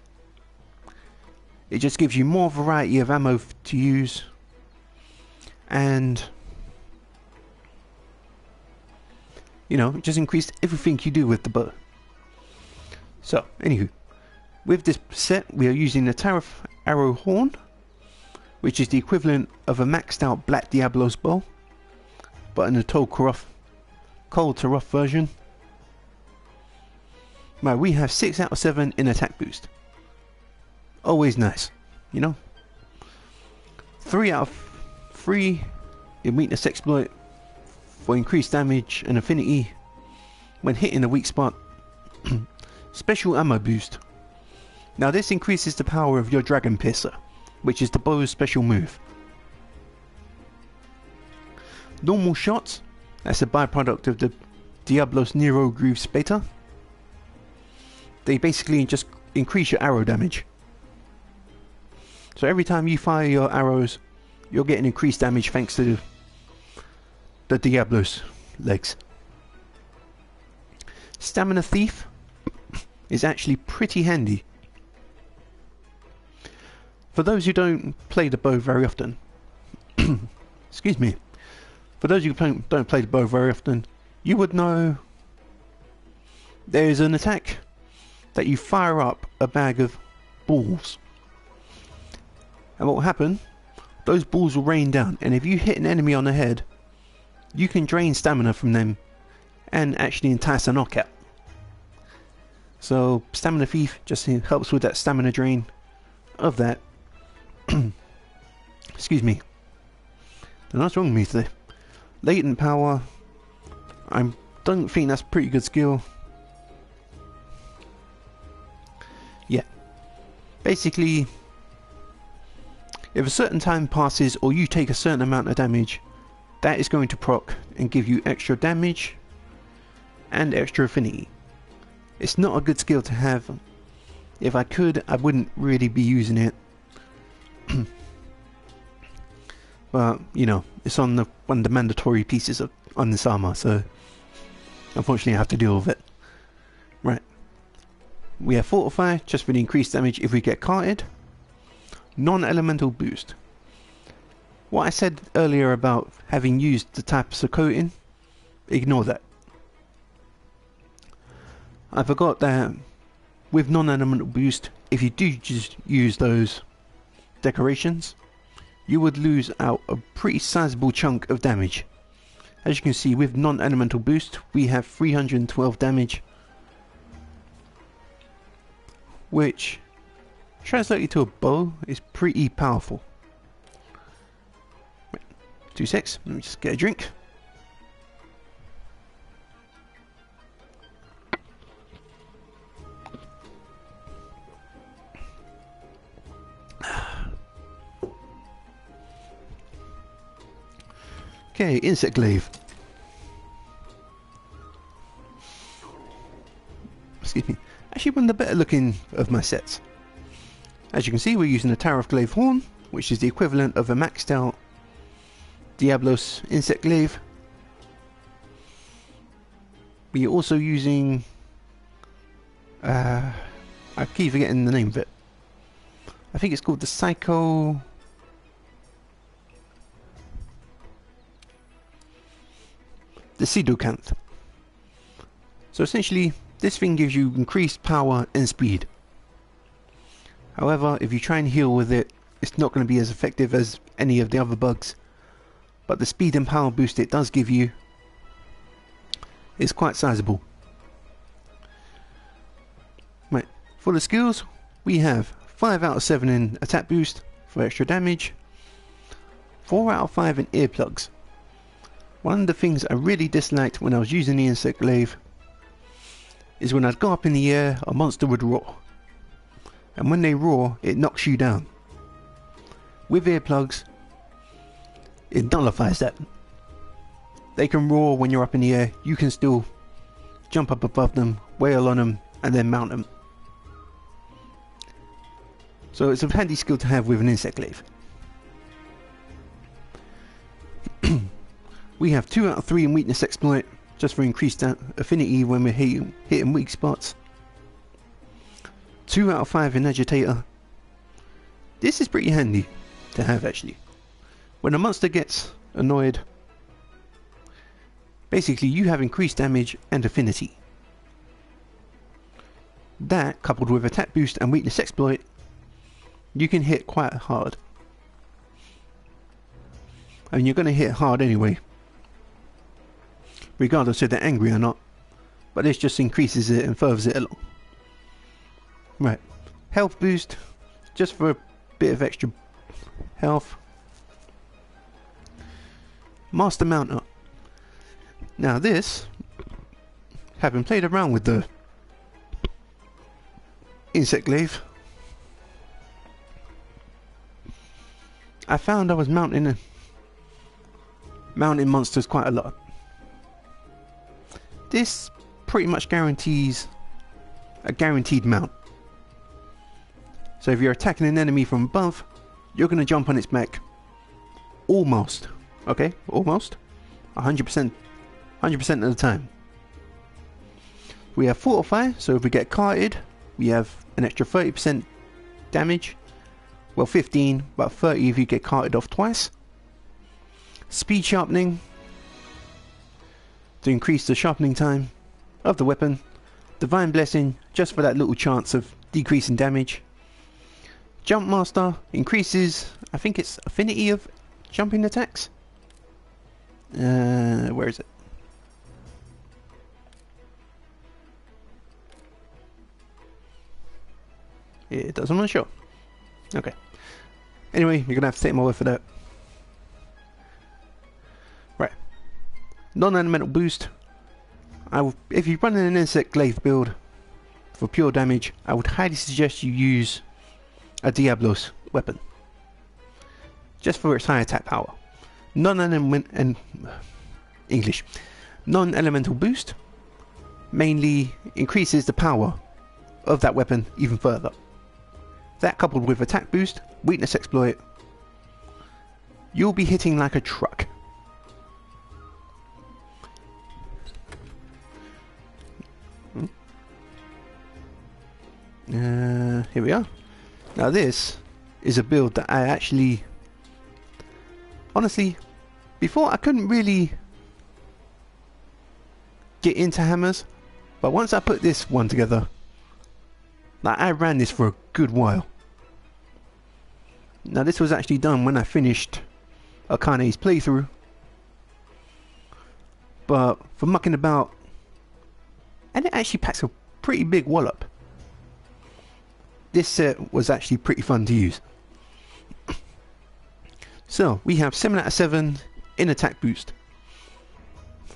It just gives you more variety of ammo to use, and you know, it just increases everything you do with the bow. So anywho, with this set we are using the Tariff Arrow Horn, which is the equivalent of a maxed out Black Diablo's bow, but in a cold to rough version. Right, we have 6 out of 7 in attack boost. Always nice, you know. 3 out of 3 in weakness exploit for increased damage and affinity when hitting a weak spot. Special ammo boost. Now this increases the power of your Dragon Piercer, which is the bow's special move. Normal shots, that's a byproduct of the Diablos Nero Groove Spater. They basically just increase your arrow damage. So every time you fire your arrows, you're getting increased damage thanks to the Diablos legs. Stamina Thief is actually pretty handy. For those who don't play the bow very often, excuse me, for those who don't play the bow very often, you would know there is an attack that you fire up a bag of balls. And what will happen, those balls will rain down, and if you hit an enemy on the head, you can drain stamina from them and actually entice a knockout. So Stamina Thief just helps with that stamina drain of that. Excuse me. What's wrong with me today? Latent power. I don't think that's a pretty good skill. Yeah. Basically, if a certain time passes or you take a certain amount of damage, that is going to proc and give you extra damage and extra affinity. It's not a good skill to have. If I could, I wouldn't really be using it. But you know, it's on one of the mandatory pieces on this armor, so unfortunately I have to deal with it. Right, we have Fortify, just for the increased damage if we get carted. Non-elemental boost. What I said earlier about having used the types of coating, ignore that. I forgot that with non-elemental boost, if you do just use those decorations, you would lose out a pretty sizable chunk of damage. As you can see, with non-elemental boost we have 312 damage, which translated to a bow is pretty powerful. 2 secs. Let me just get a drink. Okay, insect glaive. Excuse me. Actually one of the better looking of my sets. As you can see, we're using a Tower of Glaive Horn, which is the equivalent of a maxed out Diablos insect glaive. We're also using I keep forgetting the name of it. I think it's called the Psycho... the Pseudocanth. So essentially, this thing gives you increased power and speed. However, if you try and heal with it, it's not going to be as effective as any of the other bugs. But the speed and power boost it does give you is quite sizable. Right, for the skills, we have 5 out of 7 in attack boost for extra damage, 4 out of 5 in earplugs. One of the things I really disliked when I was using the insect glaive is when I'd go up in the air, a monster would roar. And when they roar, it knocks you down. With earplugs, it nullifies that. They can roar when you're up in the air, you can still jump up above them, wail on them, and then mount them. So it's a handy skill to have with an insect glaive. We have 2 out of 3 in weakness exploit, just for increased affinity when we're hitting weak spots. 2 out of 5 in agitator. This is pretty handy to have actually. When a monster gets annoyed, basically you have increased damage and affinity. That, coupled with attack boost and weakness exploit, you can hit quite hard. I mean, you're going to hit hard anyway, regardless if they're angry or not, but this just increases it and furthers it along. Right, health boost, just for a bit of extra health. Master Mounter. Now this, having played around with the insect glaive, I found I was mounting monsters quite a lot. This pretty much guarantees a guaranteed mount. So if you're attacking an enemy from above, you're going to jump on its back almost, okay, almost 100% of the time. We have Fortify, so if we get carted, we have an extra 30% damage. Well, 15, but 30 if you get carted off twice. Speed Sharpening, to increase the sharpening time of the weapon. Divine Blessing, just for that little chance of decreasing damage. Jump Master increases, I think it's affinity of jumping attacks. Where is it? It does, I'm not sure. Okay. Anyway, you're gonna have to take my word for that. Right. Non-elemental boost. If you're running an insect glaive build for pure damage, I would highly suggest you use a Diablos weapon, just for its high attack power. Non-elemental boost mainly increases the power of that weapon even further. That, coupled with attack boost, weakness exploit, you'll be hitting like a truck. Here we are. Now this is a build that I actually, honestly, before I couldn't really get into hammers, but once I put this one together, like, I ran this for a good while. Now this was actually done when I finished Akane's playthrough, but for mucking about, and it actually packs a pretty big wallop. This set was actually pretty fun to use. So we have 7 out of 7 in attack boost.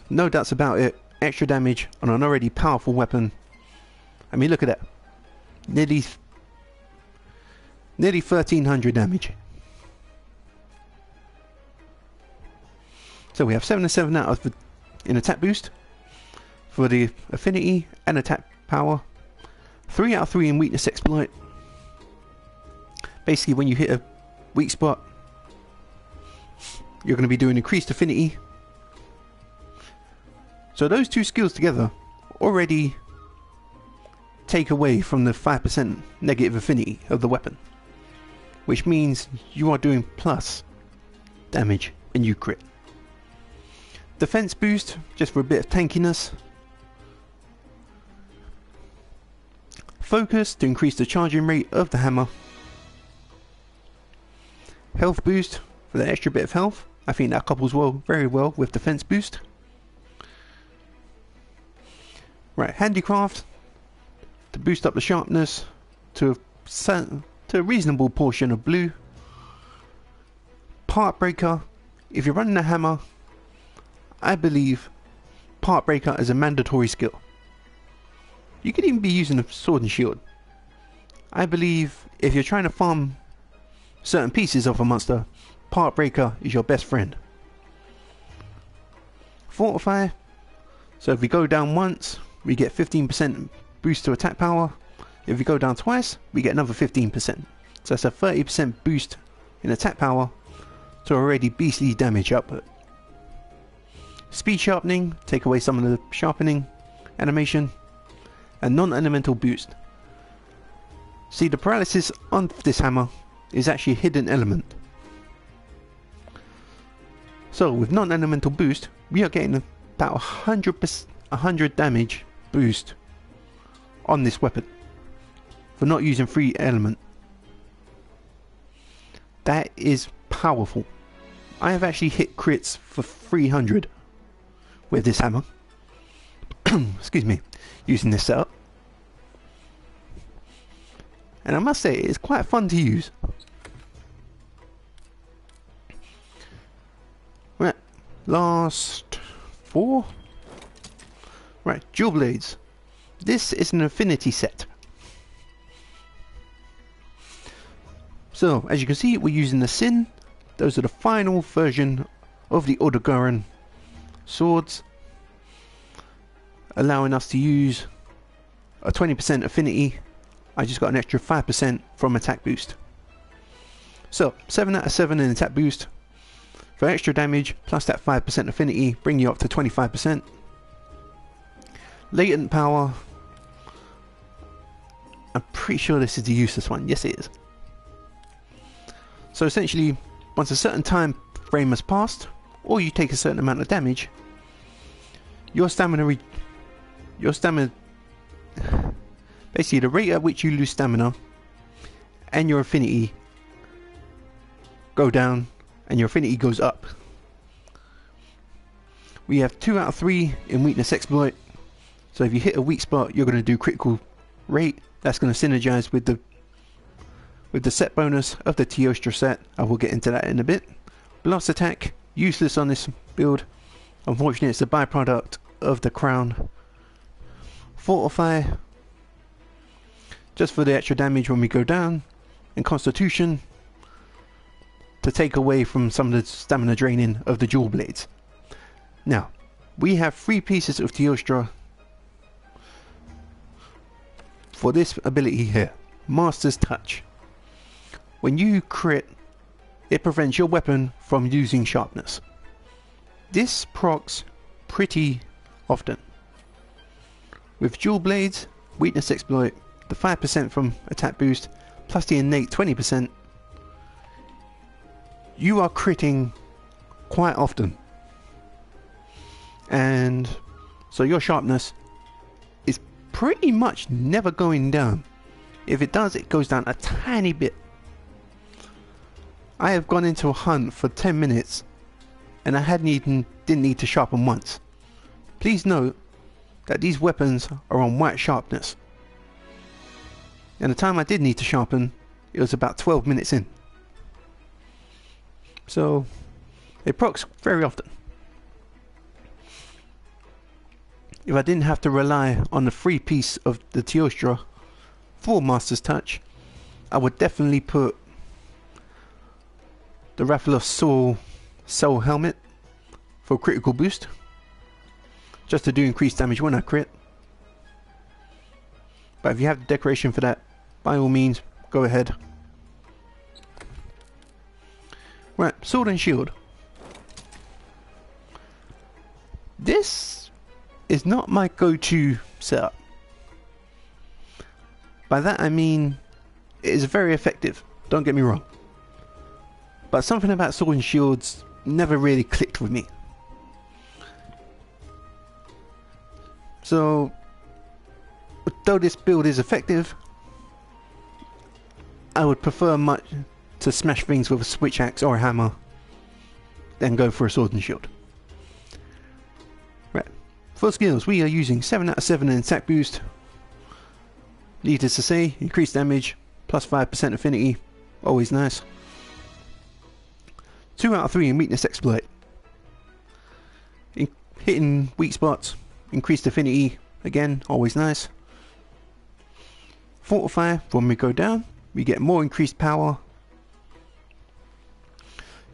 No doubts about it, extra damage on an already powerful weapon. I mean, look at that. Nearly 1300 damage. So we have 7 and 7 out of in attack boost for the affinity and attack power. 3 out of 3 in weakness exploit. Basically, when you hit a weak spot, you're going to be doing increased affinity. So those two skills together already take away from the 5% negative affinity of the weapon, which means you are doing plus damage when you crit. Defense boost, just for a bit of tankiness. Focus to increase the charging rate of the hammer. Health boost for the extra bit of health. I think that couples very well with defense boost. Right, handicraft to boost up the sharpness to a reasonable portion of blue. Part breaker. If you're running a hammer, I believe part breaker is a mandatory skill. You could even be using a sword and shield. I believe if you're trying to farm certain pieces of a monster, part breaker is your best friend. Fortify. So if we go down once, we get 15% boost to attack power. If we go down twice, we get another 15%. So that's a 30% boost in attack power to already beastly damage output. Speed sharpening, take away some of the sharpening animation. And non-elemental boost. See, the paralysis on this hammer is actually a hidden element. So with non-elemental boost, we are getting about 100 damage boost on this weapon for not using free element. That is powerful. I have actually hit crits for 300 with this hammer. Excuse me, using this setup. And I must say, it's quite fun to use. Right, last 4. Right, dual blades. This is an affinity set. So, as you can see, we're using the Sin. Those are the final version of the Odogaron swords, allowing us to use a 20% affinity. I just got an extra 5% from attack boost. So 7 out of 7 in attack boost for extra damage plus that 5% affinity, bring you up to 25%. Latent power, I'm pretty sure this is the useless one. Yes, it is. So essentially, once a certain time frame has passed, or you take a certain amount of damage, your stamina, basically the rate at which you lose stamina and your affinity go down and your affinity goes up. We have 2 out of 3 in weakness exploit. So if you hit a weak spot, you're going to do critical rate. That's going to synergize with the set bonus of the Teostra set. I will get into that in a bit. Blast attack, useless on this build. Unfortunately, it's a byproduct of the crown. Fortify, just for the extra damage when we go down. And Constitution, to take away from some of the stamina draining of the dual blades. Now, we have 3 pieces of Teostra for this ability here. Master's Touch. When you crit, it prevents your weapon from losing sharpness. This procs pretty often. With dual blades, weakness exploit, the 5% from attack boost, plus the innate 20%, you are critting quite often. And so your sharpness is pretty much never going down. If it does, it goes down a tiny bit. I have gone into a hunt for 10 minutes and I didn't need to sharpen once. Please note that these weapons are on white sharpness. And the time I did need to sharpen, it was about 12 minutes in. So, It procs very often. If I didn't have to rely on the free piece of the Teostra for Master's Touch, I would definitely put the Rathalos Soul Helmet for critical boost, just to do increased damage when I crit. But if you have the decoration for that, by all means, go ahead. Right, Sword and Shield. This is not my go-to setup. By that I mean, it is very effective, don't get me wrong. But something about Sword and Shields never really clicked with me. So, though this build is effective, I would prefer much to smash things with a switch axe or a hammer than go for a Sword and Shield. Right, for skills we are using 7 out of 7 in attack boost. Needless to say, increased damage, plus 5% affinity, always nice. 2 out of 3 in weakness exploit. Hitting weak spots, increased affinity, again, always nice. Fortify, when we go down, we get more increased power.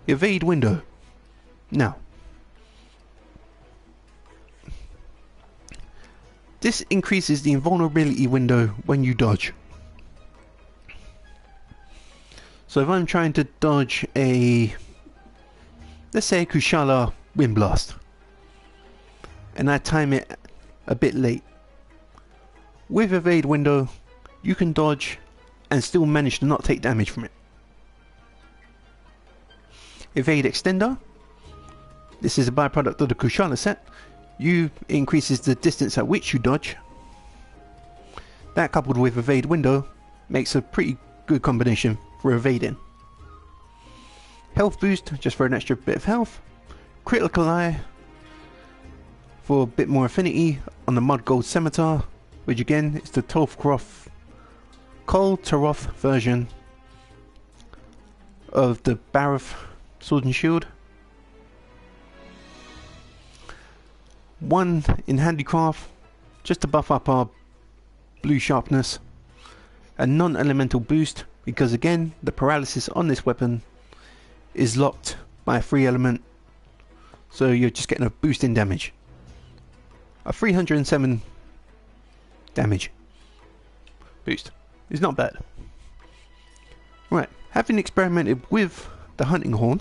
Evade window. Now, this increases the invulnerability window when you dodge. So if I'm trying to dodge a, let's say, Kushala Wind Blast, and I time it a bit late, with evade window you can dodge and still manage to not take damage from it. Evade extender, this is a byproduct of the Kushala set. You increases the distance at which you dodge. That coupled with evade window makes a pretty good combination for evading. Health boost, just for an extra bit of health. Critical eye for a bit more affinity on the Mud Gold Scimitar, which again is the Kol Taroth version of the Barath Sword and Shield. 1 in handicraft, just to buff up our blue sharpness. A non-elemental boost, because again the paralysis on this weapon is locked by a free element, so you're just getting a boost in damage. A 307 damage boost is not bad. Right, having experimented with the hunting horn,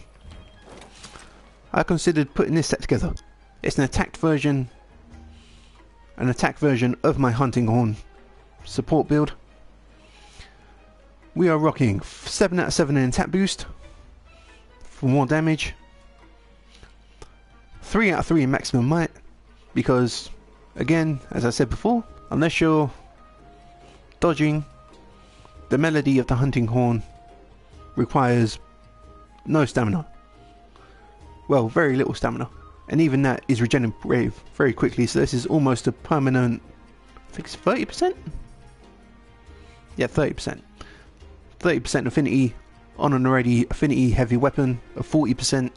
I considered putting this set together. It's an attack version of my hunting horn support build. We are rocking 7 out of 7 in attack boost for more damage, 3 out of 3 in maximum might, because again, as I said before, unless you're dodging, the melody of the hunting horn requires no stamina. Well, very little stamina. And even that is regenerated very quickly, so this is almost a permanent, I think it's 30%? Yeah, 30%. 30% affinity on an already affinity heavy weapon of 40%.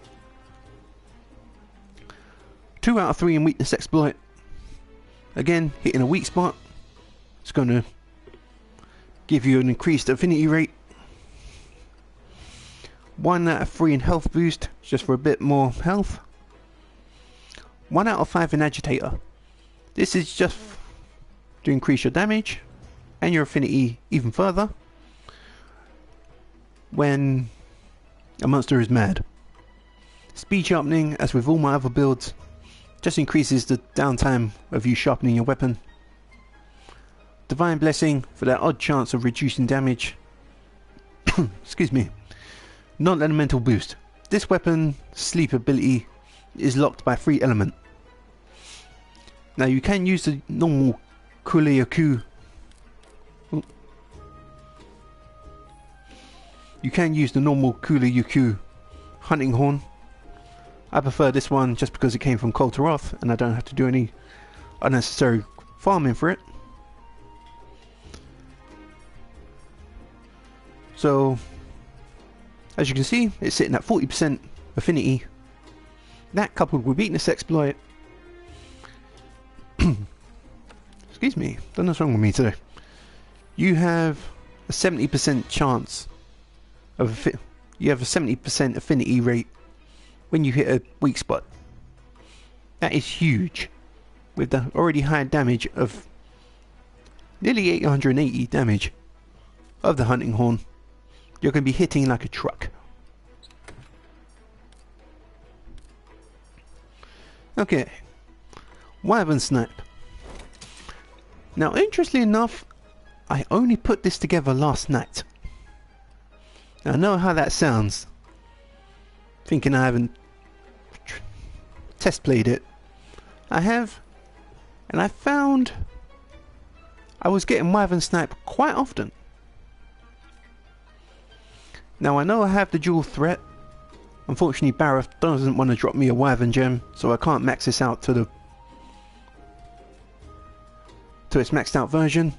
2 out of 3 in weakness exploit. Again, hitting a weak spot. It's going to give you an increased affinity rate. 1 out of 3 in health boost, just for a bit more health. 1 out of 5 in agitator. This is just to increase your damage and your affinity even further when a monster is mad. Speed sharpening, as with all my other builds, just increases the downtime of you sharpening your weapon. Divine Blessing for that odd chance of reducing damage. Excuse me. Non-elemental boost. This weapon sleep ability is locked by free element. Now you can use the normal Kuleyaku. You can use the normal Kuleyaku hunting horn. I prefer this one just because it came from Kol Taroth and I don't have to do any unnecessary farming for it. So, as you can see, it's sitting at 40% affinity That coupled with weakness exploit. Excuse me, don't know what's wrong with me today. You have a 70% chance of you have a 70% affinity rate when you hit a weak spot. That is huge. With the already high damage of nearly 880 damage of the hunting horn, you're going to be hitting like a truck. Okay, Wyvern Snipe. Now, interestingly enough, I only put this together last night. Now, I know how that sounds. Thinking I haven't test played it. I have, and I found I was getting Wyvern Snipe quite often. Now, I know I have the dual threat. Unfortunately, Bareth doesn't want to drop me a Wyvern gem, so I can't max this out to its maxed out version.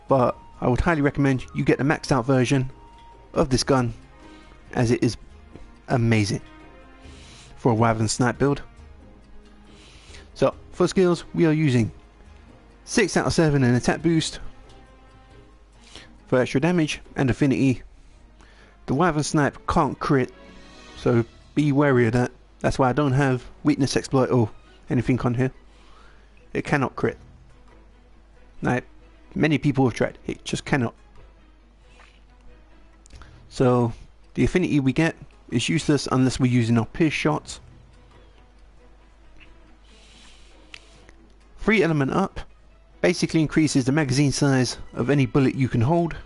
But I would highly recommend you get the maxed out version of this gun, as it is amazing for a Wyvern Snipe build. So for skills, we are using 6 out of 7 in attack boost for extra damage and affinity. The Wyvern Snipe can't crit, so be wary of that. That's why I don't have weakness exploit or anything on here. It cannot crit. Like, many people have tried, it just cannot. So the affinity we get is useless unless we're using our pierce shots. 3 element up basically increases the magazine size of any bullet you can hold.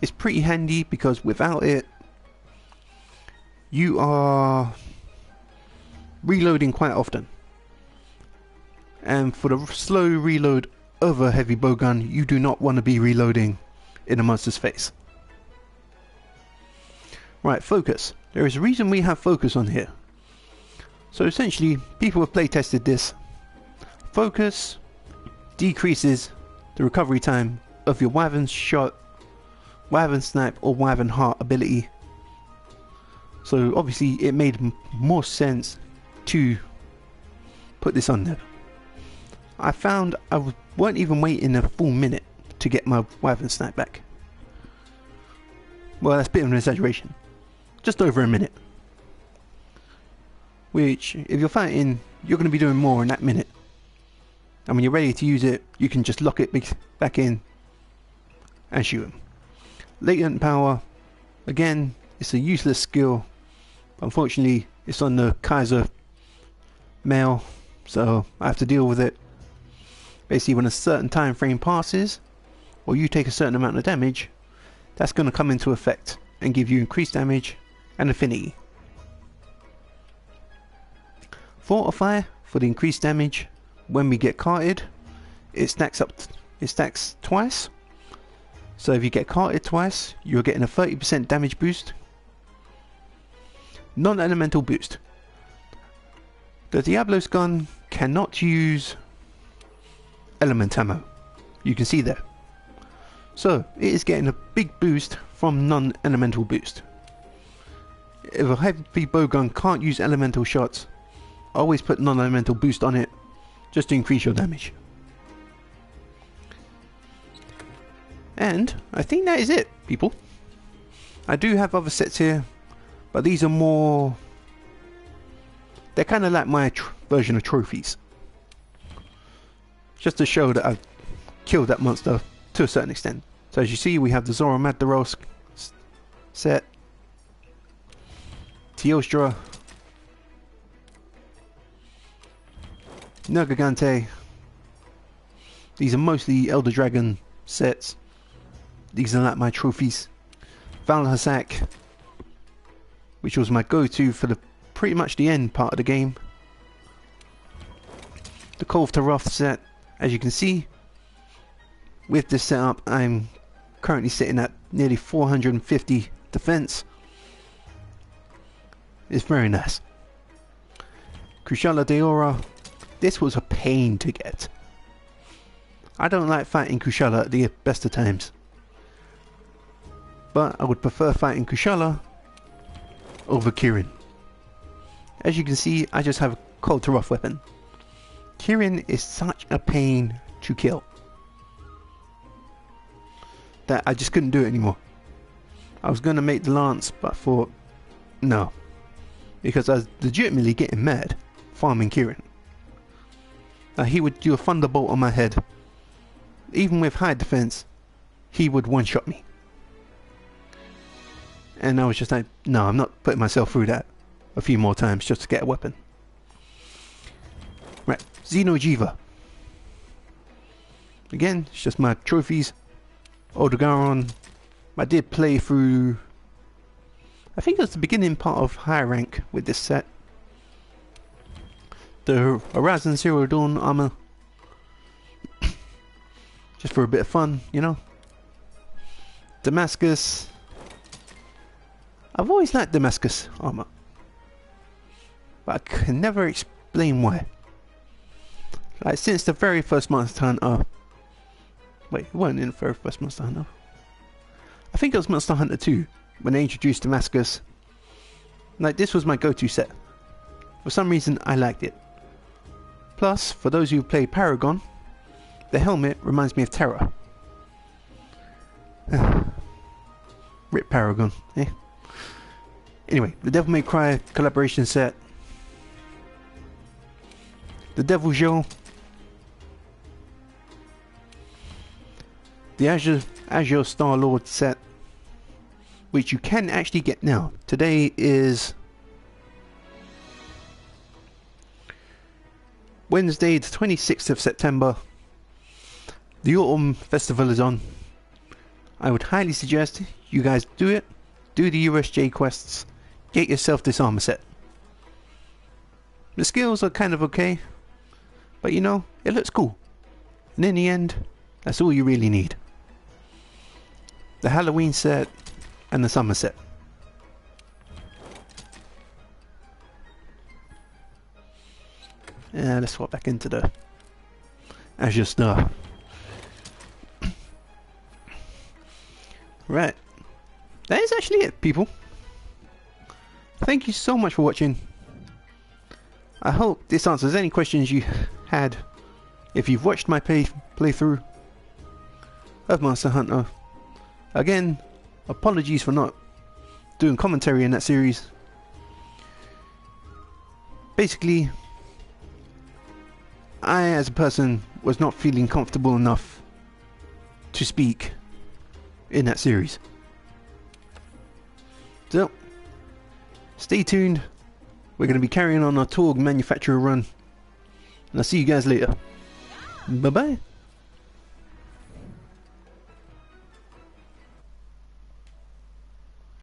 It's pretty handy because without it you are reloading quite often, and for the slow reload of a heavy bowgun, you do not want to be reloading in a monster's face. Right, focus. There is a reason we have focus on here. So essentially, people have play tested this. Focus decreases the recovery time of your Wyvern shot, Wyvern Snipe or Wyvern Heart ability. So obviously it made more sense to put this on there. I found I weren't even waiting a full minute to get my Wyvern Snipe back. Well, that's a bit of an exaggeration. Just over a minute. Which, if you're fighting, you're going to be doing more in that minute. And when you're ready to use it, you can just lock it back in and shoot him. Latent power, again, it's a useless skill. Unfortunately, it's on the Kaiser male, so I have to deal with it. Basically, when a certain time frame passes, or you take a certain amount of damage, that's going to come into effect and give you increased damage and affinity. Fortify for the increased damage. When we get carted, it stacks twice. So if you get carted twice, you're getting a 30% damage boost. Non-elemental boost. The Diablo's gun cannot use element ammo. You can see there. So it is getting a big boost from non-elemental boost. If a heavy bowgun can't use elemental shots, always put non-elemental boost on it, just to increase your damage. And I think that is it, people. I do have other sets here, but these are more, they're kind of like my version of trophies, just to show that I've killed that monster to a certain extent. So as you see, we have the Zoro Maddaros set, Teostra, Nergigante. These are mostly Elder Dragon sets. These are like my trophies. Valhazak, which was my go-to for the pretty much the end part of the game. The Kolv Taroth set, as you can see, with this setup, I'm currently sitting at nearly 450 defense. It's very nice. Kushala Deora. This was a pain to get. I don't like fighting Kushala at the best of times, but I would prefer fighting Kushala over Kirin. As you can see, I just have a cold to rough weapon. Kirin is such a pain to kill that I just couldn't do it anymore. I was going to make the lance, but I thought, no. Because I was legitimately getting mad farming Kirin. He would do a thunderbolt on my head. Even with high defense, he would one-shot me. And I was just like, no, I'm not putting myself through that a few more times just to get a weapon. Right, Xenojiva. Again, it's just my trophies. Odogaron. I did play through, I think it was the beginning part of high rank with this set. The Horizon Zero Dawn armor. Just for a bit of fun, you know. Damascus. I've always liked Damascus armor, but I can never explain why. Like, since the very first Monster Hunter. Wait, it wasn't in the very first Monster Hunter. I think it was Monster Hunter 2 when they introduced Damascus. Like, this was my go-to set. For some reason, I liked it. Plus, for those who play Paragon, the helmet reminds me of Terra. Rip Paragon, eh? Anyway, the Devil May Cry collaboration set. The Devil Joe. The Azure Star-Lord set, which you can actually get now. Today is Wednesday, the 26th of September. The Autumn Festival is on. I would highly suggest you guys do it. Do the USJ quests. Get yourself this armor set. The skills are kind of okay, but you know, it looks cool. And in the end, that's all you really need. The Halloween set and the summer set. Yeah, let's swap back into the Azure Star. Right. That is actually it, people. Thank you so much for watching. I hope this answers any questions you had if you've watched my playthrough of Monster Hunter. Again, apologies for not doing commentary in that series. Basically, I as a person was not feeling comfortable enough to speak in that series. So, stay tuned. We're going to be carrying on our Torg manufacturer run. And I'll see you guys later. Bye bye.